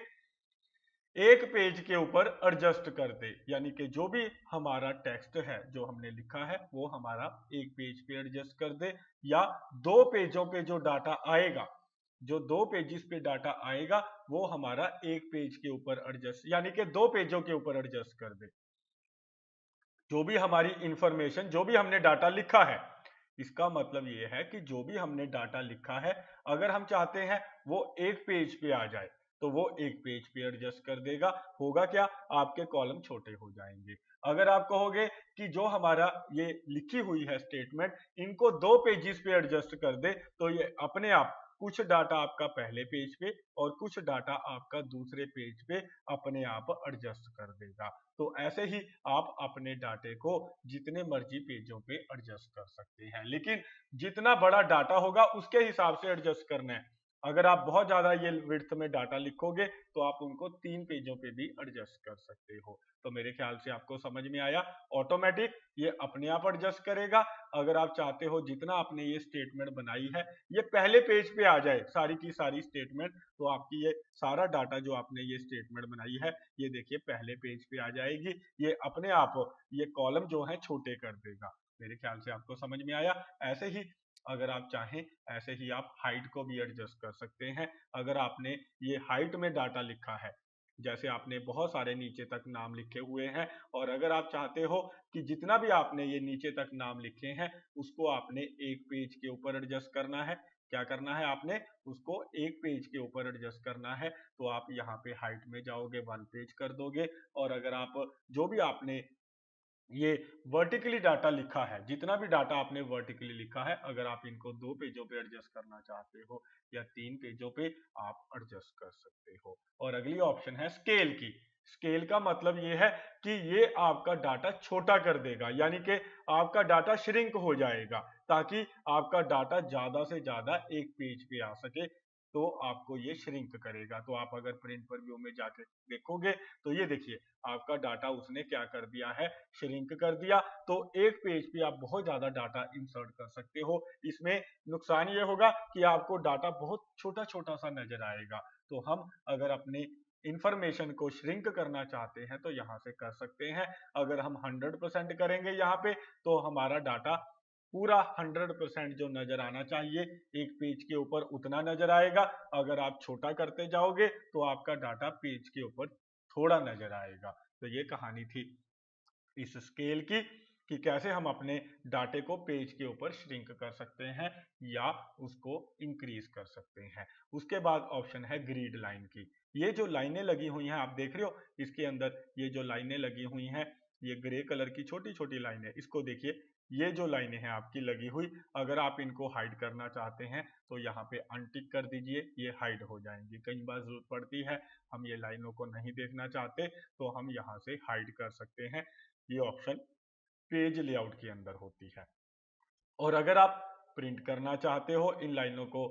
एक पेज के ऊपर एडजस्ट कर दे, यानी कि जो भी हमारा टेक्स्ट है जो हमने लिखा है वो हमारा एक पेज पे एडजस्ट कर दे, या दो पेजों पे जो डाटा आएगा, जो दो पेजेस पे डाटा आएगा वो हमारा एक पेज के ऊपर एडजस्ट, यानी कि दो पेजों के ऊपर एडजस्ट कर दे। जो भी हमारी इंफॉर्मेशन, जो भी हमने डाटा लिखा है, इसका मतलब ये है कि जो भी हमने डाटा लिखा है, अगर हम चाहते हैं वो एक पेज पे आ जाए तो वो एक पेज पे एडजस्ट कर देगा। होगा क्या, आपके कॉलम छोटे हो जाएंगे। अगर आप कहोगे कि जो हमारा ये लिखी हुई है स्टेटमेंट, इनको दो पेजेस पे एडजस्ट कर दे, तो ये अपने आप कुछ डाटा आपका पहले पेज पे और कुछ डाटा आपका दूसरे पेज पे अपने आप एडजस्ट कर देगा। तो ऐसे ही आप अपने डाटे को जितने मर्जी पेजों पे एडजस्ट कर सकते हैं, लेकिन जितना बड़ा डाटा होगा उसके हिसाब से एडजस्ट करना है। अगर आप बहुत ज्यादा ये विड्थ में डाटा लिखोगे तो आप उनको तीन पेजों पे भी एडजस्ट कर सकते हो। तो मेरे ख्याल से आपको समझ में आया, ऑटोमेटिक ये अपने आप एडजस्ट करेगा। अगर आप चाहते हो जितना आपने ये स्टेटमेंट बनाई है ये पहले पेज पे आ जाए सारी की सारी स्टेटमेंट, तो आपकी ये सारा डाटा जो आपने ये स्टेटमेंट बनाई है ये देखिए पहले पेज पे आ जाएगी। ये अपने आप ये कॉलम जो है छोटे कर देगा। मेरे ख्याल से आपको समझ में आया। ऐसे ही अगर आप चाहें, ऐसे ही आप हाइट को भी एडजस्ट कर सकते हैं। अगर आपने ये हाइट में डाटा लिखा है, जैसे आपने बहुत सारे नीचे तक नाम लिखे हुए हैं, और अगर आप चाहते हो कि जितना भी आपने ये नीचे तक नाम लिखे हैं उसको आपने एक पेज के ऊपर एडजस्ट करना है, क्या करना है, आपने उसको एक पेज के ऊपर एडजस्ट करना है, तो आप यहाँ पे हाइट में जाओगे, वन पेज कर दोगे। और अगर आप जो भी आपने ये वर्टिकली डाटा लिखा है, जितना भी डाटा आपने वर्टिकली लिखा है, अगर आप इनको दो पेजों पे एडजस्ट करना चाहते हो या तीन पेजों पे, आप एडजस्ट कर सकते हो। और अगली ऑप्शन है स्केल की। स्केल का मतलब ये है कि ये आपका डाटा छोटा कर देगा, यानी कि आपका डाटा श्रिंक हो जाएगा ताकि आपका डाटा ज्यादा से ज्यादा एक पेज पे आ सके, तो आपको ये श्रिंक करेगा। तो आप अगर प्रिंट पर व्यू में जाके देखोगे तो ये देखिए आपका डाटा उसने क्या कर दिया है, श्रिंक कर दिया। तो एक पेज पे आप बहुत ज्यादा डाटा इंसर्ट कर सकते हो। इसमें नुकसान ये होगा कि आपको डाटा बहुत छोटा छोटा सा नजर आएगा। तो हम अगर अपने इंफॉर्मेशन को श्रिंक करना चाहते हैं तो यहाँ से कर सकते हैं। अगर हम 100% करेंगे यहाँ पे तो हमारा डाटा पूरा 100% जो नजर आना चाहिए एक पेज के ऊपर उतना नजर आएगा। अगर आप छोटा करते जाओगे तो आपका डाटा पेज के ऊपर थोड़ा नजर आएगा। तो ये कहानी थी। इस स्केल की कि कैसे हम अपने डाटे को पेज के ऊपर श्रिंक कर सकते हैं या उसको इंक्रीज कर सकते हैं। उसके बाद ऑप्शन है ग्रिड लाइन की। ये जो लाइनें लगी हुई हैं आप देख रहे हो, इसके अंदर ये जो लाइनें लगी हुई हैं, ये ग्रे कलर की छोटी छोटी लाइनें, इसको देखिए, ये जो लाइनें हैं आपकी लगी हुई, अगर आप इनको हाइड करना चाहते हैं तो यहाँ पे अनटिक कर दीजिए, ये हाइड हो जाएंगी। कई बार जरूरत पड़ती है, हम ये लाइनों को नहीं देखना चाहते तो हम यहाँ से हाइड कर सकते हैं। ये ऑप्शन पेज लेआउट के अंदर होती है। और अगर आप प्रिंट करना चाहते हो, इन लाइनों को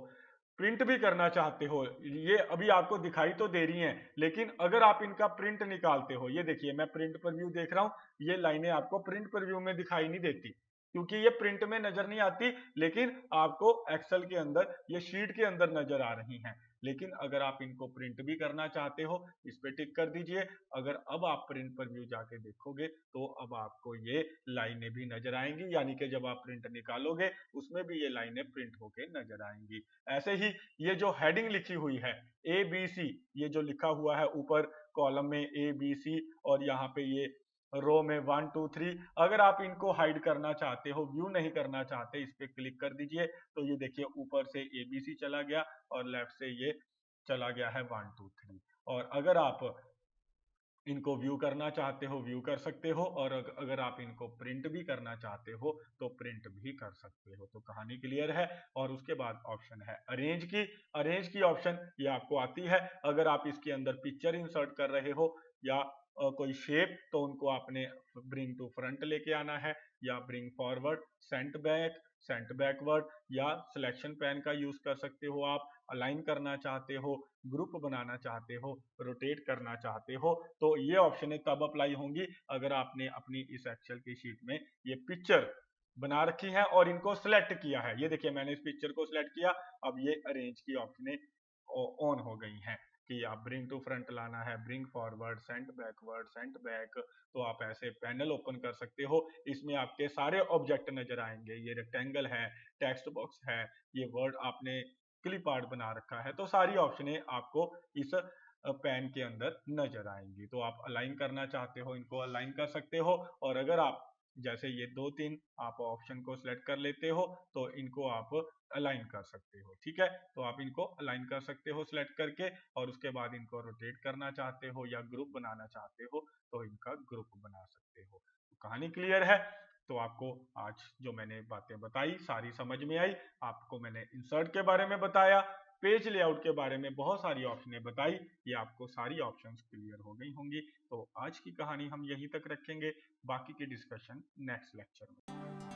प्रिंट भी करना चाहते हो, ये अभी आपको दिखाई तो दे रही हैं, लेकिन अगर आप इनका प्रिंट निकालते हो, ये देखिए मैं प्रिंट प्रीव्यू देख रहा हूं, ये लाइनें आपको प्रिंट प्रीव्यू में दिखाई नहीं देती क्योंकि ये प्रिंट में नजर नहीं आती, लेकिन आपको एक्सेल के अंदर, ये शीट के अंदर नजर आ रही हैं। लेकिन अगर आप इनको प्रिंट भी करना चाहते हो, इस पे टिक कर दीजिए। अगर अब आप प्रिंट प्रीव्यू जाके देखोगे तो अब आपको ये लाइनें भी नजर आएंगी, यानी कि जब आप प्रिंट निकालोगे उसमें भी ये लाइनें प्रिंट होके नजर आएंगी। ऐसे ही ये जो हेडिंग लिखी हुई है ए बी सी, ये जो लिखा हुआ है ऊपर कॉलम में ए बी सी, और यहाँ पे ये रो में 1 2 3, अगर आप इनको हाइड करना चाहते हो, व्यू नहीं करना चाहते, इस पे क्लिक कर दीजिए तो ये देखिए ऊपर से एबीसी चला गया और लेफ्ट से ये चला गया है 1 2 3। और अगर आप इनको व्यू करना चाहते हो, व्यू कर सकते हो, और अगर आप इनको प्रिंट भी करना चाहते हो तो प्रिंट भी कर सकते हो। तो कहानी क्लियर है। और उसके बाद ऑप्शन है अरेंज की। अरेंज की ऑप्शन ये आपको आती है, अगर आप इसके अंदर पिक्चर इंसर्ट कर रहे हो या कोई शेप, तो उनको आपने ब्रिंग टू फ्रंट लेके आना है, या ब्रिंग फॉरवर्ड, सेंट बैकवर्ड, या सिलेक्शन पैन का यूज कर सकते हो आप, अलाइन करना चाहते हो, ग्रुप बनाना चाहते हो, रोटेट करना चाहते हो, तो ये ऑप्शनें तब अप्लाई होंगी अगर आपने अपनी इस एक्सेल की शीट में ये पिक्चर बना रखी है और इनको सिलेक्ट किया है। ये देखिए मैंने इस पिक्चर को सिलेक्ट किया, अब ये अरेंज की ऑप्शनें ऑन हो गई हैं कि आप ब्रिंग टू फ्रंट लाना है, bring forward, send backward, send back, तो आप ऐसे पैनल ओपन कर सकते हो। इसमें आपके सारे ऑब्जेक्ट नजर आएंगे, ये रेक्टेंगल है, टेक्स्ट बॉक्स है, ये वर्ड आपने क्लिप आर्ट बना रखा है, तो सारी ऑप्शनें आपको इस पैन के अंदर नजर आएंगी। तो आप अलाइन करना चाहते हो, इनको अलाइन कर सकते हो, और अगर आप जैसे ये 2 3 आप ऑप्शन को सिलेक्ट कर लेते हो तो इनको आप अलाइन कर सकते हो। ठीक है, तो आप इनको अलाइन कर सकते हो सिलेक्ट करके, और उसके बाद इनको रोटेट करना चाहते हो या ग्रुप बनाना चाहते हो तो इनका ग्रुप बना सकते हो। तो कहानी क्लियर है। तो आपको आज जो मैंने बातें बताई सारी समझ में आई। आपको मैंने इंसर्ट के बारे में बताया, पेज लेआउट के बारे में बहुत सारी ऑप्शनें बताई, ये आपको सारी ऑप्शंस क्लियर हो गई होंगी। तो आज की कहानी हम यहीं तक रखेंगे, बाकी की डिस्कशन नेक्स्ट लेक्चर में।